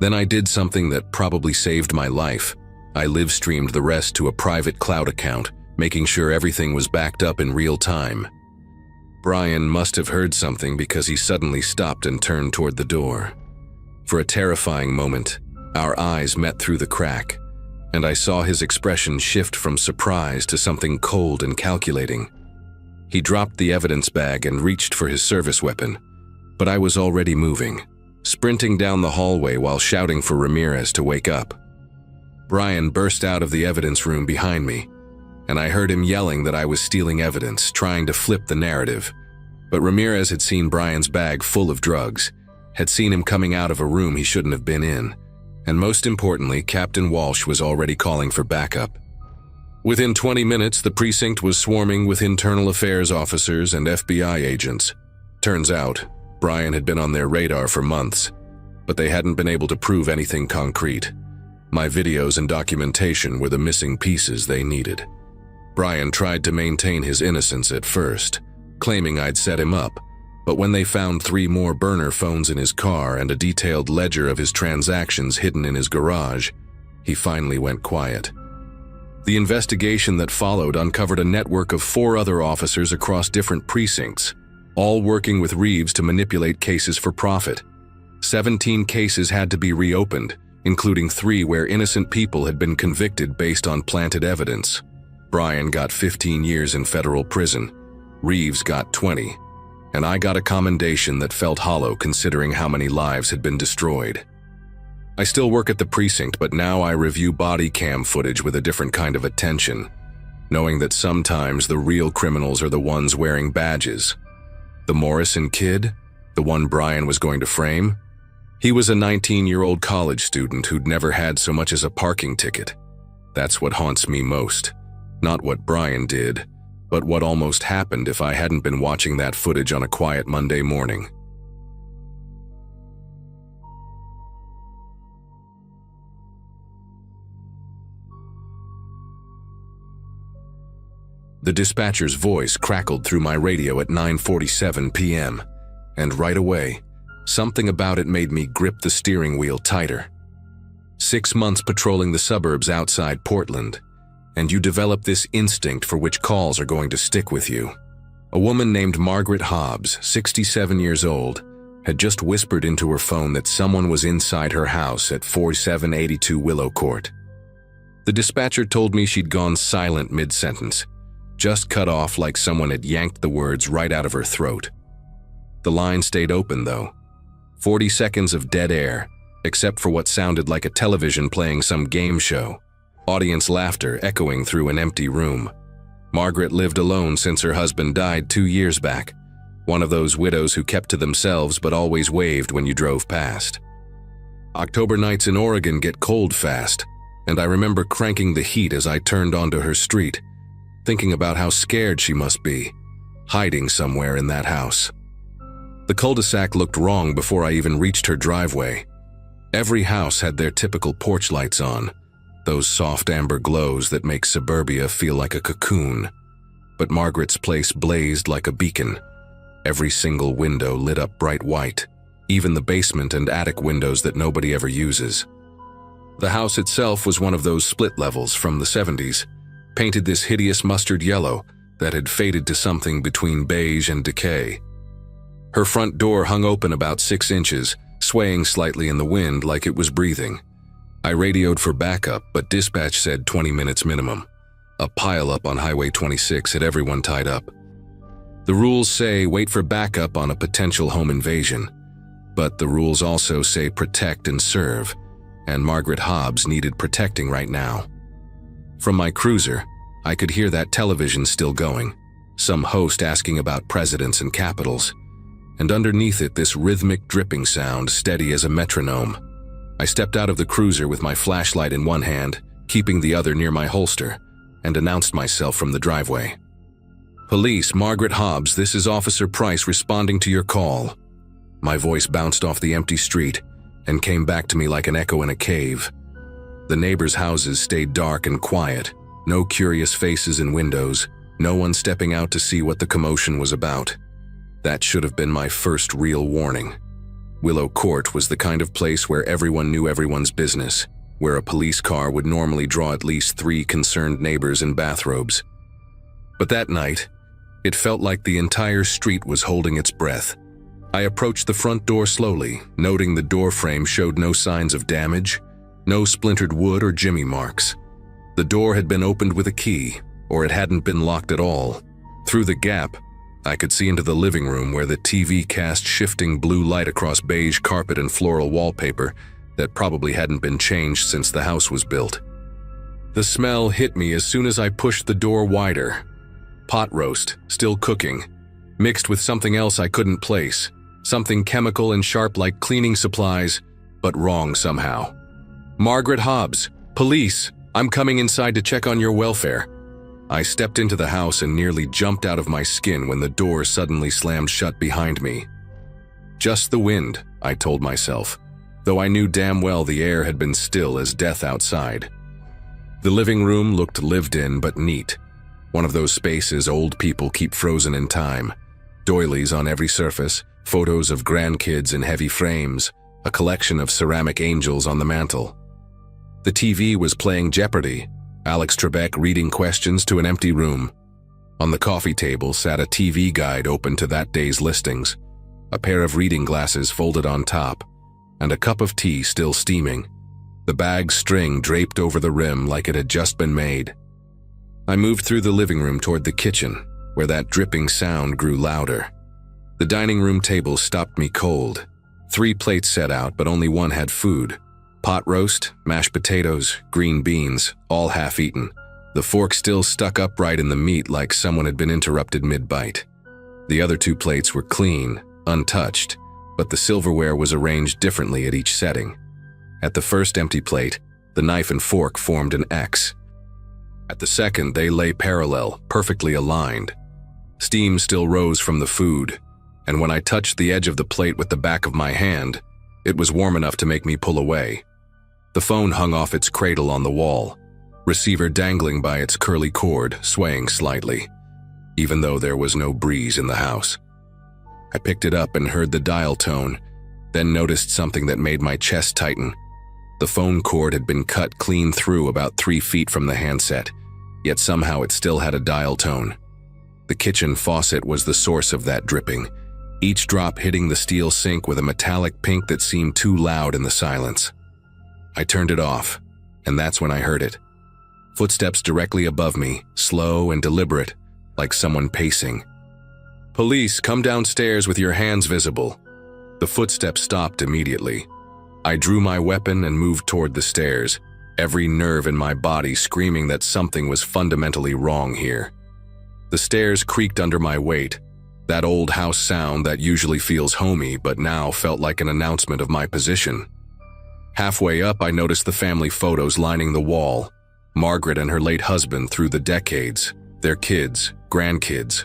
Then I did something that probably saved my life. I live-streamed the rest to a private cloud account, making sure everything was backed up in real time. Brian must have heard something because he suddenly stopped and turned toward the door. For a terrifying moment, our eyes met through the crack, and I saw his expression shift from surprise to something cold and calculating. He dropped the evidence bag and reached for his service weapon, but I was already moving, sprinting down the hallway while shouting for Ramirez to wake up. Brian burst out of the evidence room behind me, and I heard him yelling that I was stealing evidence, trying to flip the narrative. But Ramirez had seen Brian's bag full of drugs, had seen him coming out of a room he shouldn't have been in, and most importantly, Captain Walsh was already calling for backup. Within 20 minutes, the precinct was swarming with internal affairs officers and FBI agents. Turns out, Brian had been on their radar for months, but they hadn't been able to prove anything concrete. My videos and documentation were the missing pieces they needed. Brian tried to maintain his innocence at first, claiming I'd set him up, but when they found 3 more burner phones in his car and a detailed ledger of his transactions hidden in his garage, he finally went quiet. The investigation that followed uncovered a network of 4 other officers across different precincts, all working with Reeves to manipulate cases for profit. 17 cases had to be reopened, including 3 where innocent people had been convicted based on planted evidence. Brian got 15 years in federal prison, Reeves got 20, and I got a commendation that felt hollow considering how many lives had been destroyed. I still work at the precinct, but now I review body cam footage with a different kind of attention, knowing that sometimes the real criminals are the ones wearing badges. The Morrison kid, the one Brian was going to frame, he was a 19-year-old college student who'd never had so much as a parking ticket. That's what haunts me most. Not what Brian did, but what almost happened if I hadn't been watching that footage on a quiet Monday morning. The dispatcher's voice crackled through my radio at 9:47 p.m., and right away, something about it made me grip the steering wheel tighter. 6 months patrolling the suburbs outside Portland, and you develop this instinct for which calls are going to stick with you. A woman named Margaret Hobbs, 67 years old, had just whispered into her phone that someone was inside her house at 4782 Willow Court. The dispatcher told me she'd gone silent mid-sentence, just cut off like someone had yanked the words right out of her throat. The line stayed open, though. 40 seconds of dead air, except for what sounded like a television playing some game show. Audience laughter echoing through an empty room. Margaret lived alone since her husband died 2 years back, one of those widows who kept to themselves but always waved when you drove past. October nights in Oregon get cold fast, and I remember cranking the heat as I turned onto her street, thinking about how scared she must be, hiding somewhere in that house. The cul-de-sac looked wrong before I even reached her driveway. Every house had their typical porch lights on, those soft amber glows that make suburbia feel like a cocoon. But Margaret's place blazed like a beacon. Every single window lit up bright white, even the basement and attic windows that nobody ever uses. The house itself was one of those split levels from the 70s, painted this hideous mustard yellow that had faded to something between beige and decay. Her front door hung open about 6 inches, swaying slightly in the wind like it was breathing. I radioed for backup, but dispatch said 20 minutes minimum. A pileup on Highway 26 had everyone tied up. The rules say wait for backup on a potential home invasion, but the rules also say protect and serve, and Margaret Hobbs needed protecting right now. From my cruiser, I could hear that television still going, some host asking about presidents and capitals, and underneath it this rhythmic dripping sound steady as a metronome. I stepped out of the cruiser with my flashlight in one hand, keeping the other near my holster, and announced myself from the driveway. "Police, Margaret Hobbs, this is Officer Price responding to your call." My voice bounced off the empty street and came back to me like an echo in a cave. The neighbors' houses stayed dark and quiet, no curious faces in windows, no one stepping out to see what the commotion was about. That should have been my first real warning. Willow Court was the kind of place where everyone knew everyone's business, where a police car would normally draw at least 3 concerned neighbors in bathrobes. But that night, it felt like the entire street was holding its breath. I approached the front door slowly, noting the door frame showed no signs of damage, no splintered wood or jimmy marks. The door had been opened with a key, or it hadn't been locked at all. Through the gap, I could see into the living room where the TV cast shifting blue light across beige carpet and floral wallpaper that probably hadn't been changed since the house was built. The smell hit me as soon as I pushed the door wider. Pot roast, still cooking, mixed with something else I couldn't place, something chemical and sharp like cleaning supplies, but wrong somehow. "Margaret Hobbs, police, I'm coming inside to check on your welfare." I stepped into the house and nearly jumped out of my skin when the door suddenly slammed shut behind me. Just the wind, I told myself, though I knew damn well the air had been still as death outside. The living room looked lived in but neat. One of those spaces old people keep frozen in time. Doilies on every surface, photos of grandkids in heavy frames, a collection of ceramic angels on the mantel. The TV was playing Jeopardy! Alex Trebek reading questions to an empty room. On the coffee table sat a TV guide open to that day's listings, a pair of reading glasses folded on top, and a cup of tea still steaming, the bag's string draped over the rim like it had just been made. I moved through the living room toward the kitchen, where that dripping sound grew louder. The dining room table stopped me cold. 3 plates set out, but only one had food. Pot roast, mashed potatoes, green beans, all half-eaten. The fork still stuck upright in the meat like someone had been interrupted mid-bite. The other 2 plates were clean, untouched, but the silverware was arranged differently at each setting. At the first empty plate, the knife and fork formed an X. At the second, they lay parallel, perfectly aligned. Steam still rose from the food, and when I touched the edge of the plate with the back of my hand, it was warm enough to make me pull away. The phone hung off its cradle on the wall, receiver dangling by its curly cord, swaying slightly, even though there was no breeze in the house. I picked it up and heard the dial tone, then noticed something that made my chest tighten. The phone cord had been cut clean through about 3 feet from the handset, yet somehow it still had a dial tone. The kitchen faucet was the source of that dripping, each drop hitting the steel sink with a metallic pink that seemed too loud in the silence. I turned it off, and that's when I heard it. Footsteps directly above me, slow and deliberate, like someone pacing. "Police, come downstairs with your hands visible." The footsteps stopped immediately. I drew my weapon and moved toward the stairs, every nerve in my body screaming that something was fundamentally wrong here. The stairs creaked under my weight, that old house sound that usually feels homey but now felt like an announcement of my position. Halfway up, I noticed the family photos lining the wall, Margaret and her late husband through the decades, their kids, grandkids.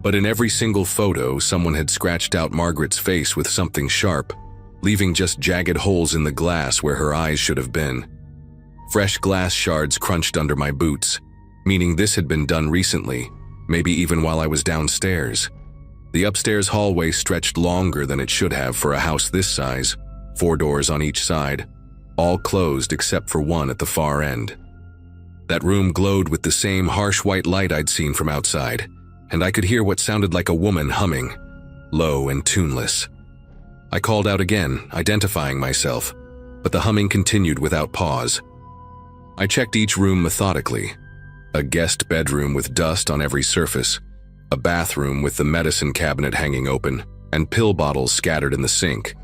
But in every single photo, someone had scratched out Margaret's face with something sharp, leaving just jagged holes in the glass where her eyes should have been. Fresh glass shards crunched under my boots, meaning this had been done recently, maybe even while I was downstairs. The upstairs hallway stretched longer than it should have for a house this size, 4 doors on each side, all closed except for one at the far end. That room glowed with the same harsh white light I'd seen from outside, and I could hear what sounded like a woman humming, low and tuneless. I called out again, identifying myself, but the humming continued without pause. I checked each room methodically. A guest bedroom with dust on every surface, a bathroom with the medicine cabinet hanging open, and pill bottles scattered in the sink.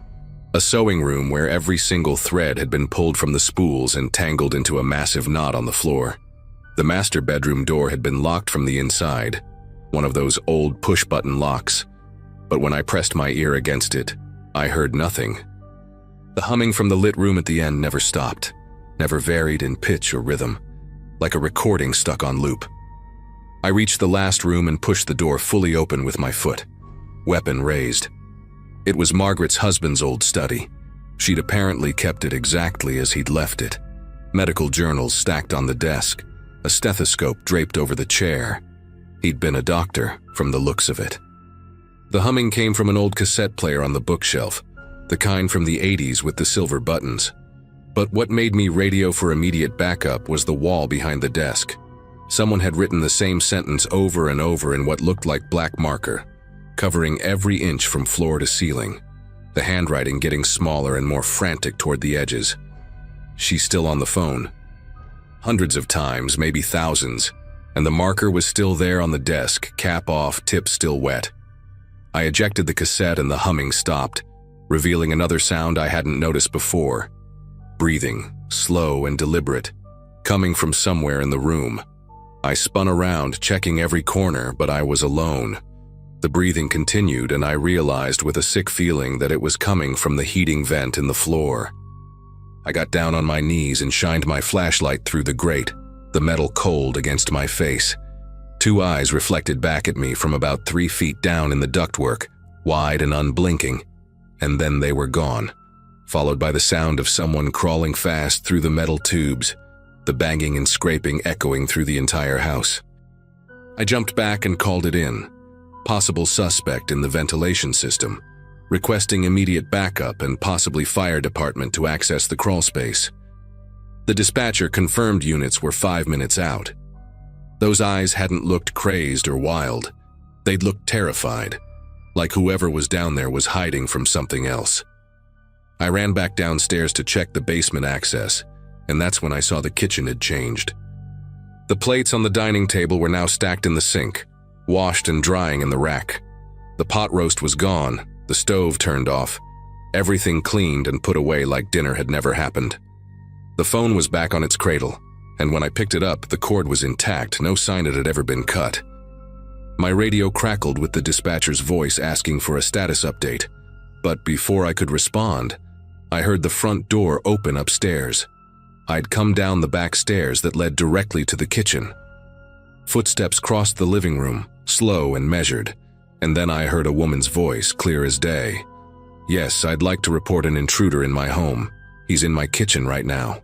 A sewing room where every single thread had been pulled from the spools and tangled into a massive knot on the floor. The master bedroom door had been locked from the inside, one of those old push-button locks. But when I pressed my ear against it, I heard nothing. The humming from the lit room at the end never stopped, never varied in pitch or rhythm, like a recording stuck on loop. I reached the last room and pushed the door fully open with my foot, weapon raised. It was Margaret's husband's old study. She'd apparently kept it exactly as he'd left it. Medical journals stacked on the desk, a stethoscope draped over the chair. He'd been a doctor, from the looks of it. The humming came from an old cassette player on the bookshelf, the kind from the 80s with the silver buttons. But what made me radio for immediate backup was the wall behind the desk. Someone had written the same sentence over and over in what looked like black marker, covering every inch from floor to ceiling, the handwriting getting smaller and more frantic toward the edges. She's still on the phone. Hundreds of times, maybe thousands, and the marker was still there on the desk, cap off, tip still wet. I ejected the cassette and the humming stopped, revealing another sound I hadn't noticed before. Breathing, slow and deliberate, coming from somewhere in the room. I spun around, checking every corner, but I was alone. The breathing continued, and I realized with a sick feeling that it was coming from the heating vent in the floor. I got down on my knees and shined my flashlight through the grate, the metal cold against my face. Two eyes reflected back at me from about 3 feet down in the ductwork, wide and unblinking, and then they were gone, followed by the sound of someone crawling fast through the metal tubes, the banging and scraping echoing through the entire house. I jumped back and called it in. Possible suspect in the ventilation system, requesting immediate backup and possibly fire department to access the crawl space. The dispatcher confirmed units were 5 minutes out. Those eyes hadn't looked crazed or wild. They'd looked terrified, like whoever was down there was hiding from something else. I ran back downstairs to check the basement access, and that's when I saw the kitchen had changed. The plates on the dining table were now stacked in the sink, washed and drying in the rack. The pot roast was gone, the stove turned off, everything cleaned and put away like dinner had never happened. The phone was back on its cradle, and when I picked it up, the cord was intact, no sign it had ever been cut. My radio crackled with the dispatcher's voice asking for a status update, but before I could respond, I heard the front door open upstairs. I'd come down the back stairs that led directly to the kitchen. Footsteps crossed the living room, slow and measured, and then I heard a woman's voice, clear as day. "Yes, I'd like to report an intruder in my home. He's in my kitchen right now."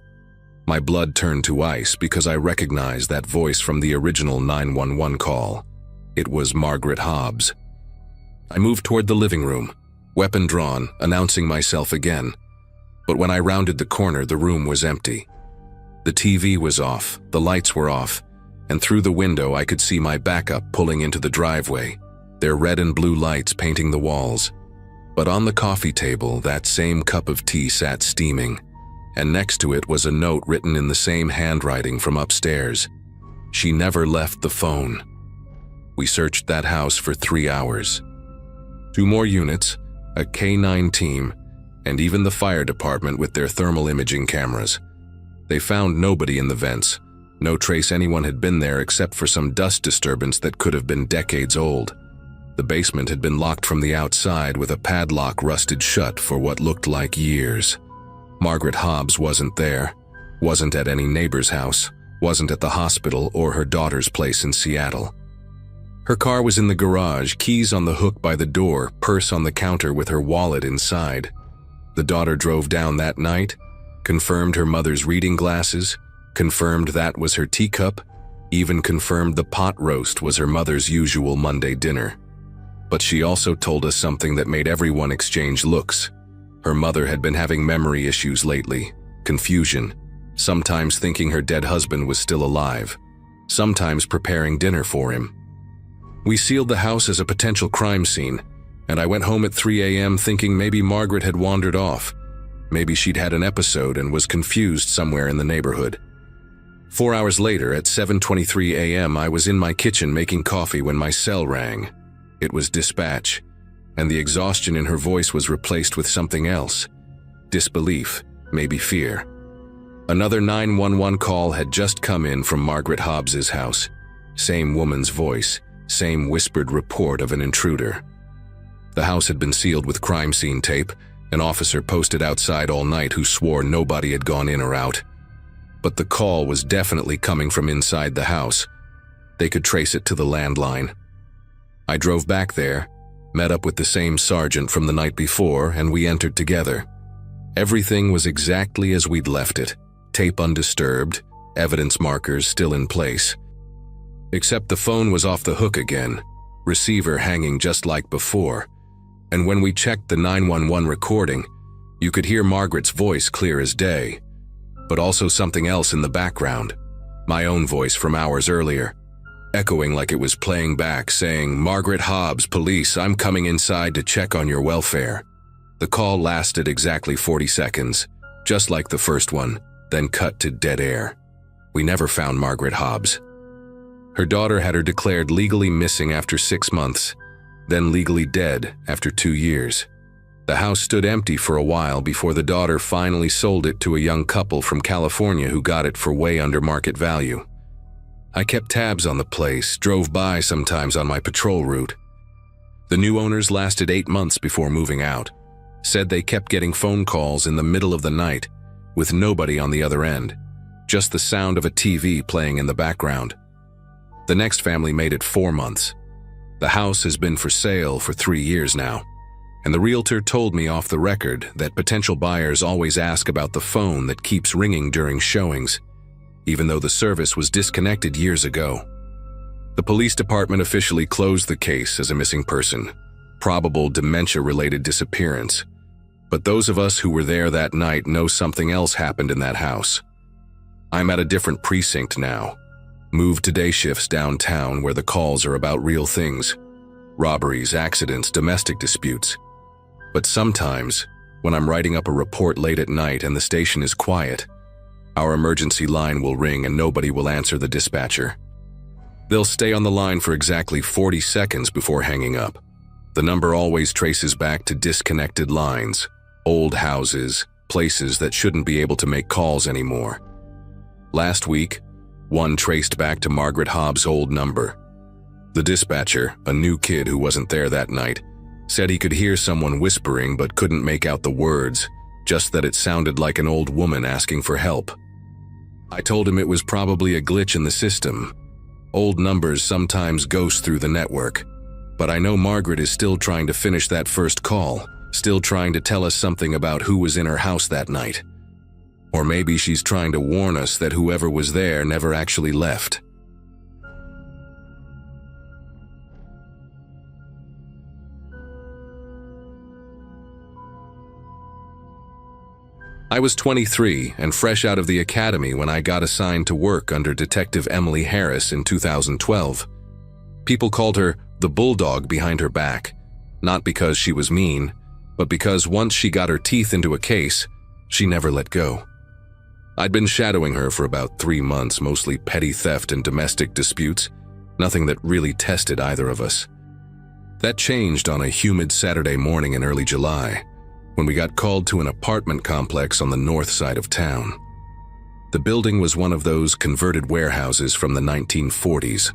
My blood turned to ice because I recognized that voice from the original 911 call. It was Margaret Hobbs. I moved toward the living room, weapon drawn, announcing myself again. But when I rounded the corner, the room was empty. The TV was off, the lights were off, and through the window I could see my backup pulling into the driveway, their red and blue lights painting the walls. But on the coffee table, that same cup of tea sat steaming, and next to it was a note written in the same handwriting from upstairs. She never left the phone. We searched that house for 3 hours. 2 more units, a K-9 team, and even the fire department with their thermal imaging cameras. They found nobody in the vents. No trace anyone had been there except for some dust disturbance that could have been decades old. The basement had been locked from the outside with a padlock rusted shut for what looked like years. Margaret Hobbs wasn't there, wasn't at any neighbor's house, wasn't at the hospital or her daughter's place in Seattle. Her car was in the garage, keys on the hook by the door, purse on the counter with her wallet inside. The daughter drove down that night, confirmed her mother's reading glasses, confirmed that was her teacup, even confirmed the pot roast was her mother's usual Monday dinner. But she also told us something that made everyone exchange looks. Her mother had been having memory issues lately, confusion, sometimes thinking her dead husband was still alive, sometimes preparing dinner for him. We sealed the house as a potential crime scene, and I went home at 3 a.m. thinking maybe Margaret had wandered off. Maybe she'd had an episode and was confused somewhere in the neighborhood. 4 hours later, at 7:23 a.m., I was in my kitchen making coffee when my cell rang. It was dispatch, and the exhaustion in her voice was replaced with something else. Disbelief, maybe fear. Another 911 call had just come in from Margaret Hobbs's house. Same woman's voice, same whispered report of an intruder. The house had been sealed with crime scene tape, an officer posted outside all night who swore nobody had gone in or out. But the call was definitely coming from inside the house. They could trace it to the landline. I drove back there, met up with the same sergeant from the night before, and we entered together. Everything was exactly as we'd left it. Tape undisturbed, evidence markers still in place. Except the phone was off the hook again, receiver hanging just like before. And when we checked the 911 recording, you could hear Margaret's voice clear as day. But also something else in the background. My own voice from hours earlier, echoing like it was playing back, saying, "Margaret Hobbs, police, I'm coming inside to check on your welfare." The call lasted exactly 40 seconds, just like the first one, then cut to dead air. We never found Margaret Hobbs. Her daughter had her declared legally missing after 6 months, then legally dead after 2 years. The house stood empty for a while before the daughter finally sold it to a young couple from California who got it for way under market value. I kept tabs on the place, drove by sometimes on my patrol route. The new owners lasted 8 months before moving out, said they kept getting phone calls in the middle of the night, with nobody on the other end, just the sound of a TV playing in the background. The next family made it 4 months. The house has been for sale for 3 years now, and the realtor told me off the record that potential buyers always ask about the phone that keeps ringing during showings, even though the service was disconnected years ago. The police department officially closed the case as a missing person, probable dementia-related disappearance. But those of us who were there that night know something else happened in that house. I'm at a different precinct now, moved to day shifts downtown where the calls are about real things: robberies, accidents, domestic disputes. But sometimes, when I'm writing up a report late at night and the station is quiet, our emergency line will ring and nobody will answer the dispatcher. They'll stay on the line for exactly 40 seconds before hanging up. The number always traces back to disconnected lines, old houses, places that shouldn't be able to make calls anymore. Last week, one traced back to Margaret Hobbs' old number. The dispatcher, a new kid who wasn't there that night, said he could hear someone whispering but couldn't make out the words, just that it sounded like an old woman asking for help. I told him it was probably a glitch in the system. Old numbers sometimes ghost through the network. But I know Margaret is still trying to finish that first call, still trying to tell us something about who was in her house that night. Or maybe she's trying to warn us that whoever was there never actually left. I was 23 and fresh out of the academy when I got assigned to work under Detective Emily Harris in 2012. People called her the bulldog behind her back, not because she was mean, but because once she got her teeth into a case, she never let go. I'd been shadowing her for about 3 months, mostly petty theft and domestic disputes, nothing that really tested either of us. That changed on a humid Saturday morning in early July, when we got called to an apartment complex on the north side of town. The building was one of those converted warehouses from the 1940s,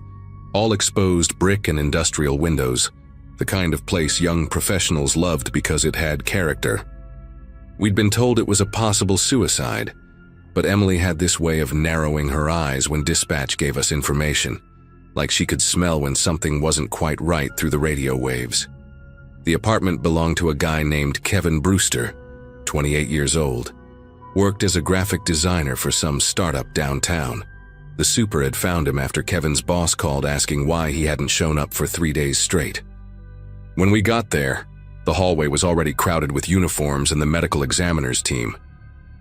all exposed brick and industrial windows, the kind of place young professionals loved because it had character. We'd been told it was a possible suicide, but Emily had this way of narrowing her eyes when dispatch gave us information, like she could smell when something wasn't quite right through the radio waves. The apartment belonged to a guy named Kevin Brewster, 28 years old, worked as a graphic designer for some startup downtown. The super had found him after Kevin's boss called asking why he hadn't shown up for 3 days straight. When we got there, the hallway was already crowded with uniforms and the medical examiner's team.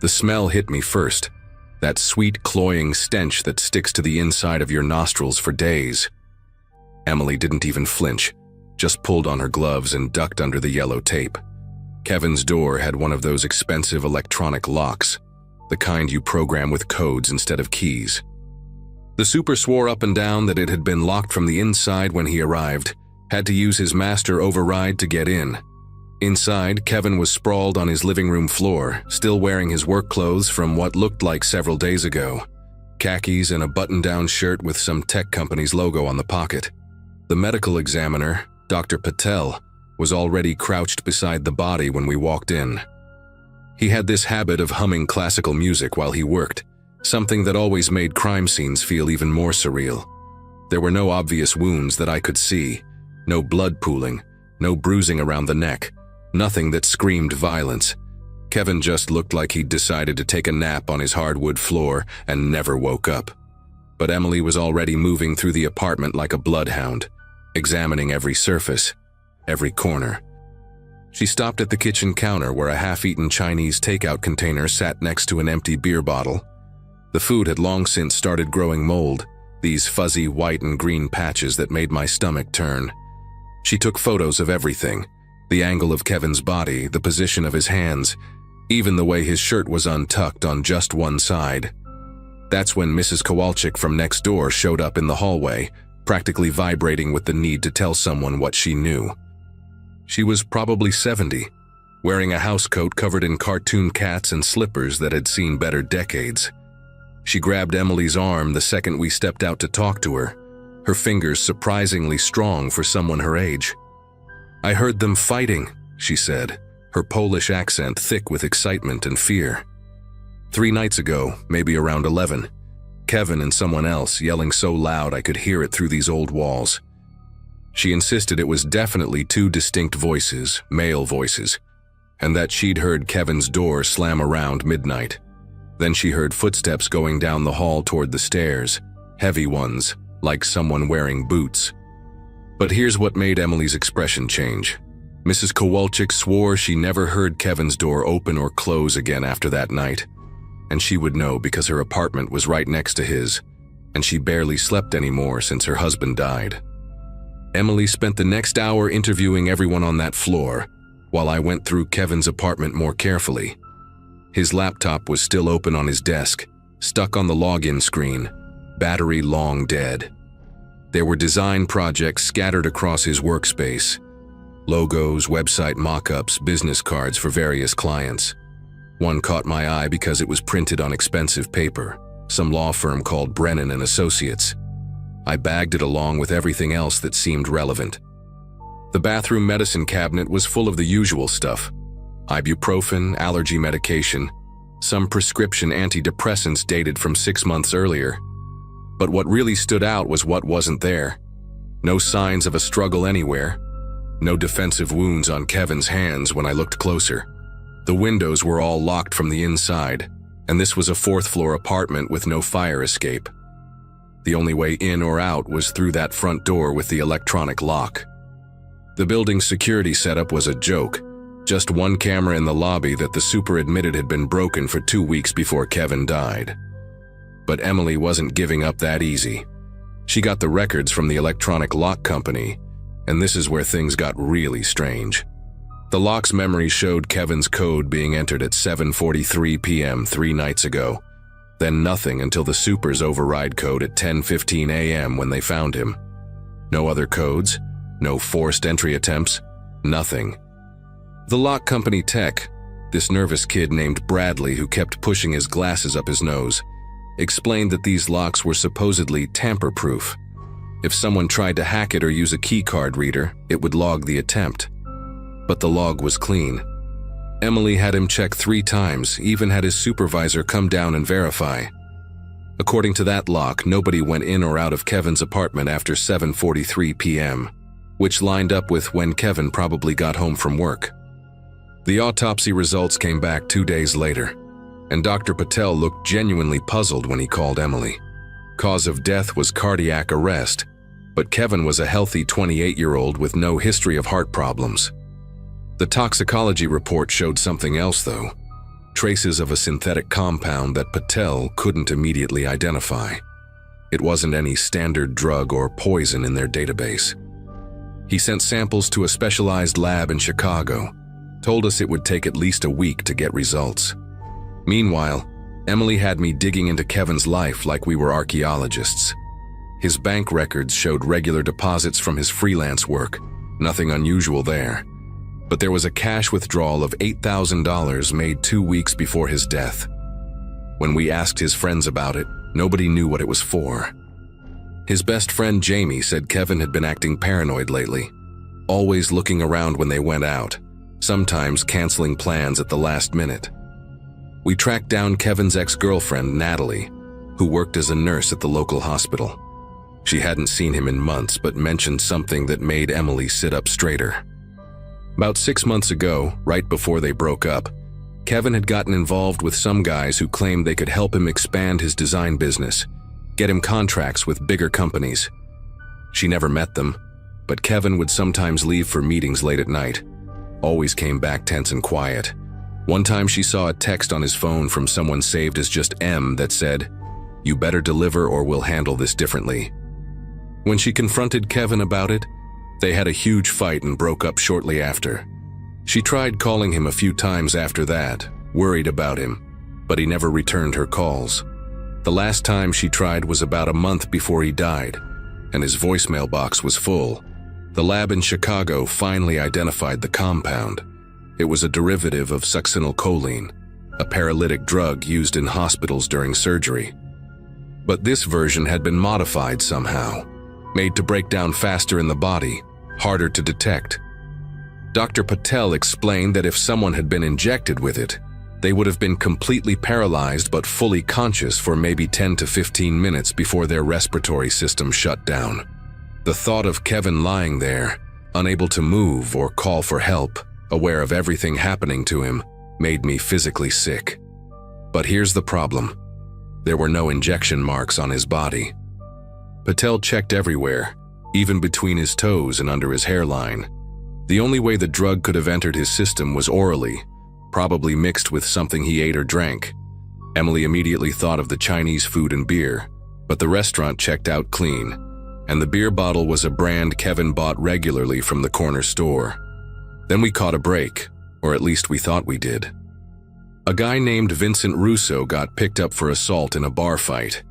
The smell hit me first, that sweet, cloying stench that sticks to the inside of your nostrils for days. Emily didn't even flinch, just pulled on her gloves and ducked under the yellow tape. Kevin's door had one of those expensive electronic locks, the kind you program with codes instead of keys. The super swore up and down that it had been locked from the inside when he arrived, had to use his master override to get in. Inside, Kevin was sprawled on his living room floor, still wearing his work clothes from what looked like several days ago. Khakis and a button-down shirt with some tech company's logo on the pocket. The medical examiner, Dr. Patel, was already crouched beside the body when we walked in. He had this habit of humming classical music while he worked, something that always made crime scenes feel even more surreal. There were no obvious wounds that I could see, no blood pooling, no bruising around the neck, nothing that screamed violence. Kevin just looked like he'd decided to take a nap on his hardwood floor and never woke up. But Emily was already moving through the apartment like a bloodhound, examining every surface, every corner. She stopped at the kitchen counter where a half-eaten Chinese takeout container sat next to an empty beer bottle. The food had long since started growing mold, these fuzzy white and green patches that made my stomach turn. She took photos of everything, the angle of Kevin's body, the position of his hands, even the way his shirt was untucked on just one side. That's when Mrs. Kowalczyk from next door showed up in the hallway, practically vibrating with the need to tell someone what she knew. She was probably 70, wearing a housecoat covered in cartoon cats and slippers that had seen better decades. She grabbed Emily's arm the second we stepped out to talk to her, her fingers surprisingly strong for someone her age. "I heard them fighting," she said, her Polish accent thick with excitement and fear. 3 nights ago, maybe around 11, Kevin and someone else yelling so loud I could hear it through these old walls. She insisted it was definitely 2 distinct voices, male voices, and that she'd heard Kevin's door slam around midnight. Then she heard footsteps going down the hall toward the stairs, heavy ones, like someone wearing boots. But here's what made Emily's expression change. Mrs. Kowalczyk swore she never heard Kevin's door open or close again after that night. And she would know because her apartment was right next to his, and she barely slept anymore since her husband died. Emily spent the next hour interviewing everyone on that floor, while I went through Kevin's apartment more carefully. His laptop was still open on his desk, stuck on the login screen, battery long dead. There were design projects scattered across his workspace. Logos, website mock-ups, business cards for various clients. One caught my eye because it was printed on expensive paper, some law firm called Brennan and Associates. I bagged it along with everything else that seemed relevant. The bathroom medicine cabinet was full of the usual stuff: ibuprofen, allergy medication, some prescription antidepressants dated from 6 months earlier. But what really stood out was what wasn't there. No signs of a struggle anywhere. No defensive wounds on Kevin's hands when I looked closer. The windows were all locked from the inside, and this was a 4th-floor apartment with no fire escape. The only way in or out was through that front door with the electronic lock. The building's security setup was a joke. Just one camera in the lobby that the super admitted had been broken for 2 weeks before Kevin died. But Emily wasn't giving up that easy. She got the records from the electronic lock company, and this is where things got really strange. The lock's memory showed Kevin's code being entered at 7:43 p.m. 3 nights ago, then nothing until the super's override code at 10:15 a.m. when they found him. No other codes, no forced entry attempts, nothing. The lock company tech, this nervous kid named Bradley who kept pushing his glasses up his nose, explained that these locks were supposedly tamper-proof. If someone tried to hack it or use a keycard reader, it would log the attempt. But the log was clean. Emily had him check 3 times, even had his supervisor come down and verify. According to that lock, nobody went in or out of Kevin's apartment after 7:43 p.m., which lined up with when Kevin probably got home from work. The autopsy results came back 2 days later, and Dr. Patel looked genuinely puzzled when he called Emily. Cause of death was cardiac arrest, but Kevin was a healthy 28-year-old with no history of heart problems. The toxicology report showed something else, though. Traces of a synthetic compound that Patel couldn't immediately identify. It wasn't any standard drug or poison in their database. He sent samples to a specialized lab in Chicago, told us it would take at least a week to get results. Meanwhile, Emily had me digging into Kevin's life like we were archaeologists. His bank records showed regular deposits from his freelance work, nothing unusual there. But there was a cash withdrawal of $8,000 made 2 weeks before his death. When we asked his friends about it, nobody knew what it was for. His best friend Jamie said Kevin had been acting paranoid lately, always looking around when they went out, sometimes canceling plans at the last minute. We tracked down Kevin's ex-girlfriend, Natalie, who worked as a nurse at the local hospital. She hadn't seen him in months but mentioned something that made Emily sit up straighter. About 6 months ago, right before they broke up, Kevin had gotten involved with some guys who claimed they could help him expand his design business, get him contracts with bigger companies. She never met them, but Kevin would sometimes leave for meetings late at night, always came back tense and quiet. One time she saw a text on his phone from someone saved as just M that said, "You better deliver or we'll handle this differently." When she confronted Kevin about it, they had a huge fight and broke up shortly after. She tried calling him a few times after that, worried about him, but he never returned her calls. The last time she tried was about a month before he died, and his voicemail box was full. The lab in Chicago finally identified the compound. It was a derivative of succinylcholine, a paralytic drug used in hospitals during surgery. But this version had been modified somehow, made to break down faster in the body, harder to detect. Dr. Patel explained that if someone had been injected with it, they would have been completely paralyzed but fully conscious for maybe 10 to 15 minutes before their respiratory system shut down. The thought of Kevin lying there, unable to move or call for help, aware of everything happening to him, made me physically sick. But here's the problem. There were no injection marks on his body. Patel checked everywhere, even between his toes and under his hairline. The only way the drug could have entered his system was orally, probably mixed with something he ate or drank. Emily immediately thought of the Chinese food and beer, but the restaurant checked out clean, and the beer bottle was a brand Kevin bought regularly from the corner store. Then we caught a break, or at least we thought we did. A guy named Vincent Russo got picked up for assault in a bar fight,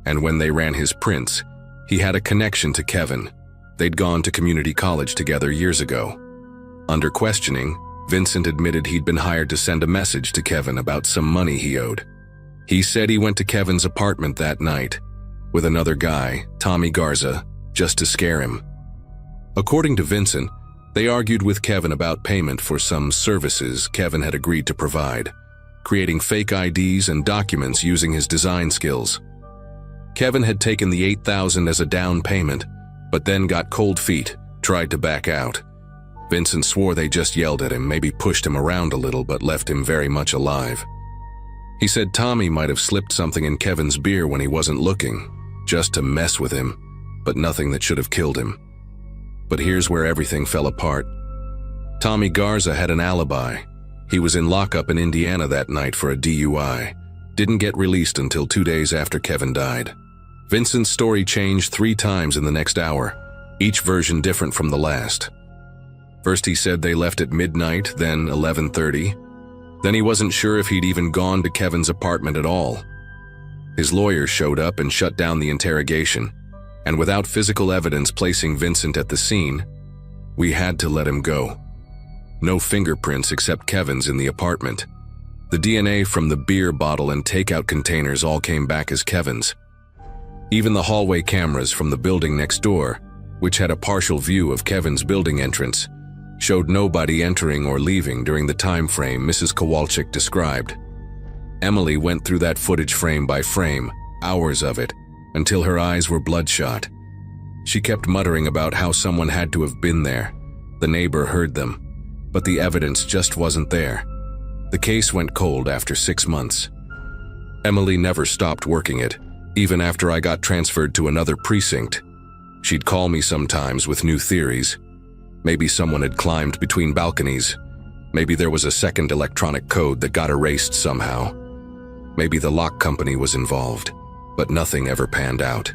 and when they ran his prints, he had a connection to Kevin. They'd gone to community college together years ago. Under questioning, Vincent admitted he'd been hired to send a message to Kevin about some money he owed. He said he went to Kevin's apartment that night with another guy, Tommy Garza, just to scare him. According to Vincent, they argued with Kevin about payment for some services Kevin had agreed to provide, creating fake IDs and documents using his design skills. Kevin had taken the $8,000 as a down payment, but then got cold feet, tried to back out. Vincent swore they just yelled at him, maybe pushed him around a little, but left him very much alive. He said Tommy might have slipped something in Kevin's beer when he wasn't looking, just to mess with him, but nothing that should have killed him. But here's where everything fell apart. Tommy Garza had an alibi. He was in lockup in Indiana that night for a DUI. Didn't get released until 2 days after Kevin died. Vincent's story changed 3 times in the next hour, each version different from the last. First he said they left at midnight, then 11:30. Then he wasn't sure if he'd even gone to Kevin's apartment at all. His lawyer showed up and shut down the interrogation, and without physical evidence placing Vincent at the scene, we had to let him go. No fingerprints except Kevin's in the apartment. The DNA from the beer bottle and takeout containers all came back as Kevin's. Even the hallway cameras from the building next door, which had a partial view of Kevin's building entrance, showed nobody entering or leaving during the time frame Mrs. Kowalczyk described. Emily went through that footage frame by frame, hours of it, until her eyes were bloodshot. She kept muttering about how someone had to have been there. The neighbor heard them, but the evidence just wasn't there. The case went cold after 6 months. Emily never stopped working it, even after I got transferred to another precinct. She'd call me sometimes with new theories. Maybe someone had climbed between balconies. Maybe there was a second electronic code that got erased somehow. Maybe the lock company was involved, but nothing ever panned out.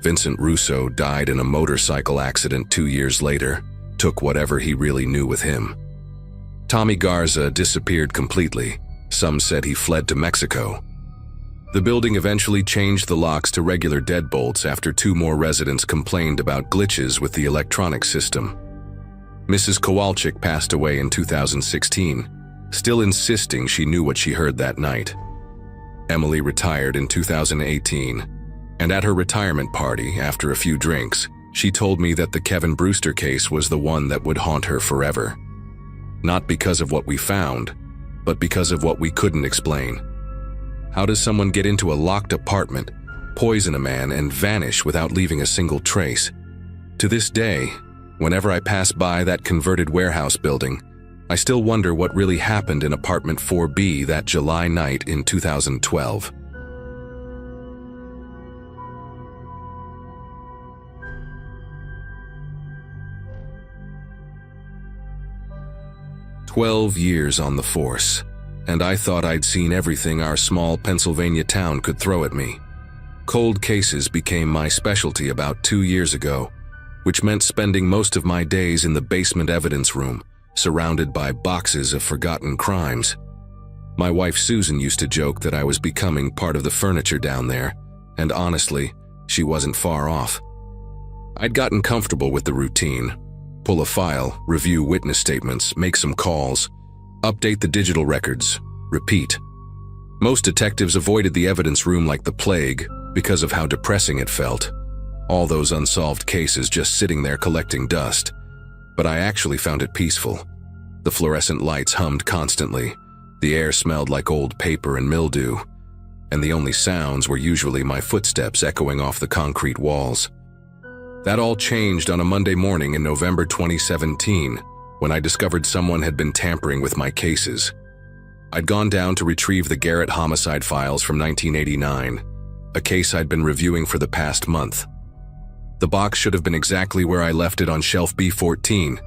Vincent Russo died in a motorcycle accident 2 years later, took whatever he really knew with him. Tommy Garza disappeared completely. Some said he fled to Mexico. The building eventually changed the locks to regular deadbolts after 2 more residents complained about glitches with the electronic system. Mrs. Kowalczyk passed away in 2016, still insisting she knew what she heard that night. Emily retired in 2018, and at her retirement party, after a few drinks, she told me that the Kevin Brewster case was the one that would haunt her forever. Not because of what we found, but because of what we couldn't explain. How does someone get into a locked apartment, poison a man, and vanish without leaving a single trace? To this day, whenever I pass by that converted warehouse building, I still wonder what really happened in apartment 4B that July night in 2012. "12 years on the force, and I thought I'd seen everything our small Pennsylvania town could throw at me. Cold cases became my specialty about 2 years ago, which meant spending most of my days in the basement evidence room, surrounded by boxes of forgotten crimes. My wife Susan used to joke that I was becoming part of the furniture down there, and honestly, she wasn't far off. I'd gotten comfortable with the routine: pull a file, review witness statements, make some calls, update the digital records, repeat. Most detectives avoided the evidence room like the plague because of how depressing it felt. All those unsolved cases just sitting there collecting dust. But I actually found it peaceful. The fluorescent lights hummed constantly, the air smelled like old paper and mildew, and the only sounds were usually my footsteps echoing off the concrete walls. That all changed on a Monday morning in November 2017, when I discovered someone had been tampering with my cases. I'd gone down to retrieve the Garrett homicide files from 1989, a case I'd been reviewing for the past month. The box should have been exactly where I left it on shelf B14,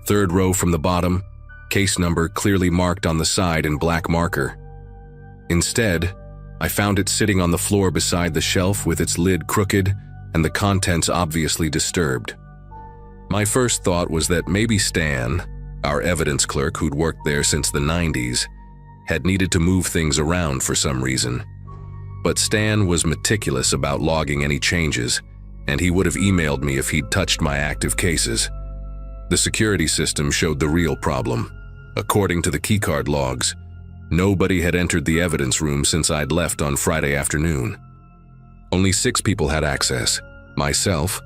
3rd row from the bottom, case number clearly marked on the side in black marker. Instead, I found it sitting on the floor beside the shelf with its lid crooked and the contents obviously disturbed. My first thought was that maybe Stan, our evidence clerk who'd worked there since the 90s, had needed to move things around for some reason. But Stan was meticulous about logging any changes, and he would have emailed me if he'd touched my active cases. The security system showed the real problem. According to the keycard logs, nobody had entered the evidence room since I'd left on Friday afternoon. Only 6 people had access: myself,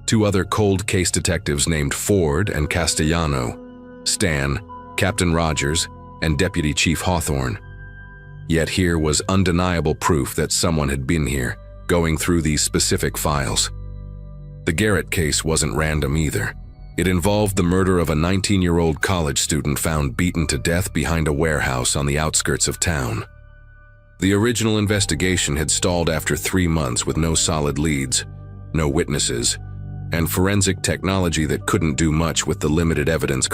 2 other cold case detectives named Ford and Castellano, Stan, Captain Rogers, and Deputy Chief Hawthorne. Yet here was undeniable proof that someone had been here, going through these specific files. The Garrett case wasn't random either. It involved the murder of a 19-year-old college student found beaten to death behind a warehouse on the outskirts of town. The original investigation had stalled after 3 months with no solid leads, no witnesses, and forensic technology that couldn't do much with the limited evidence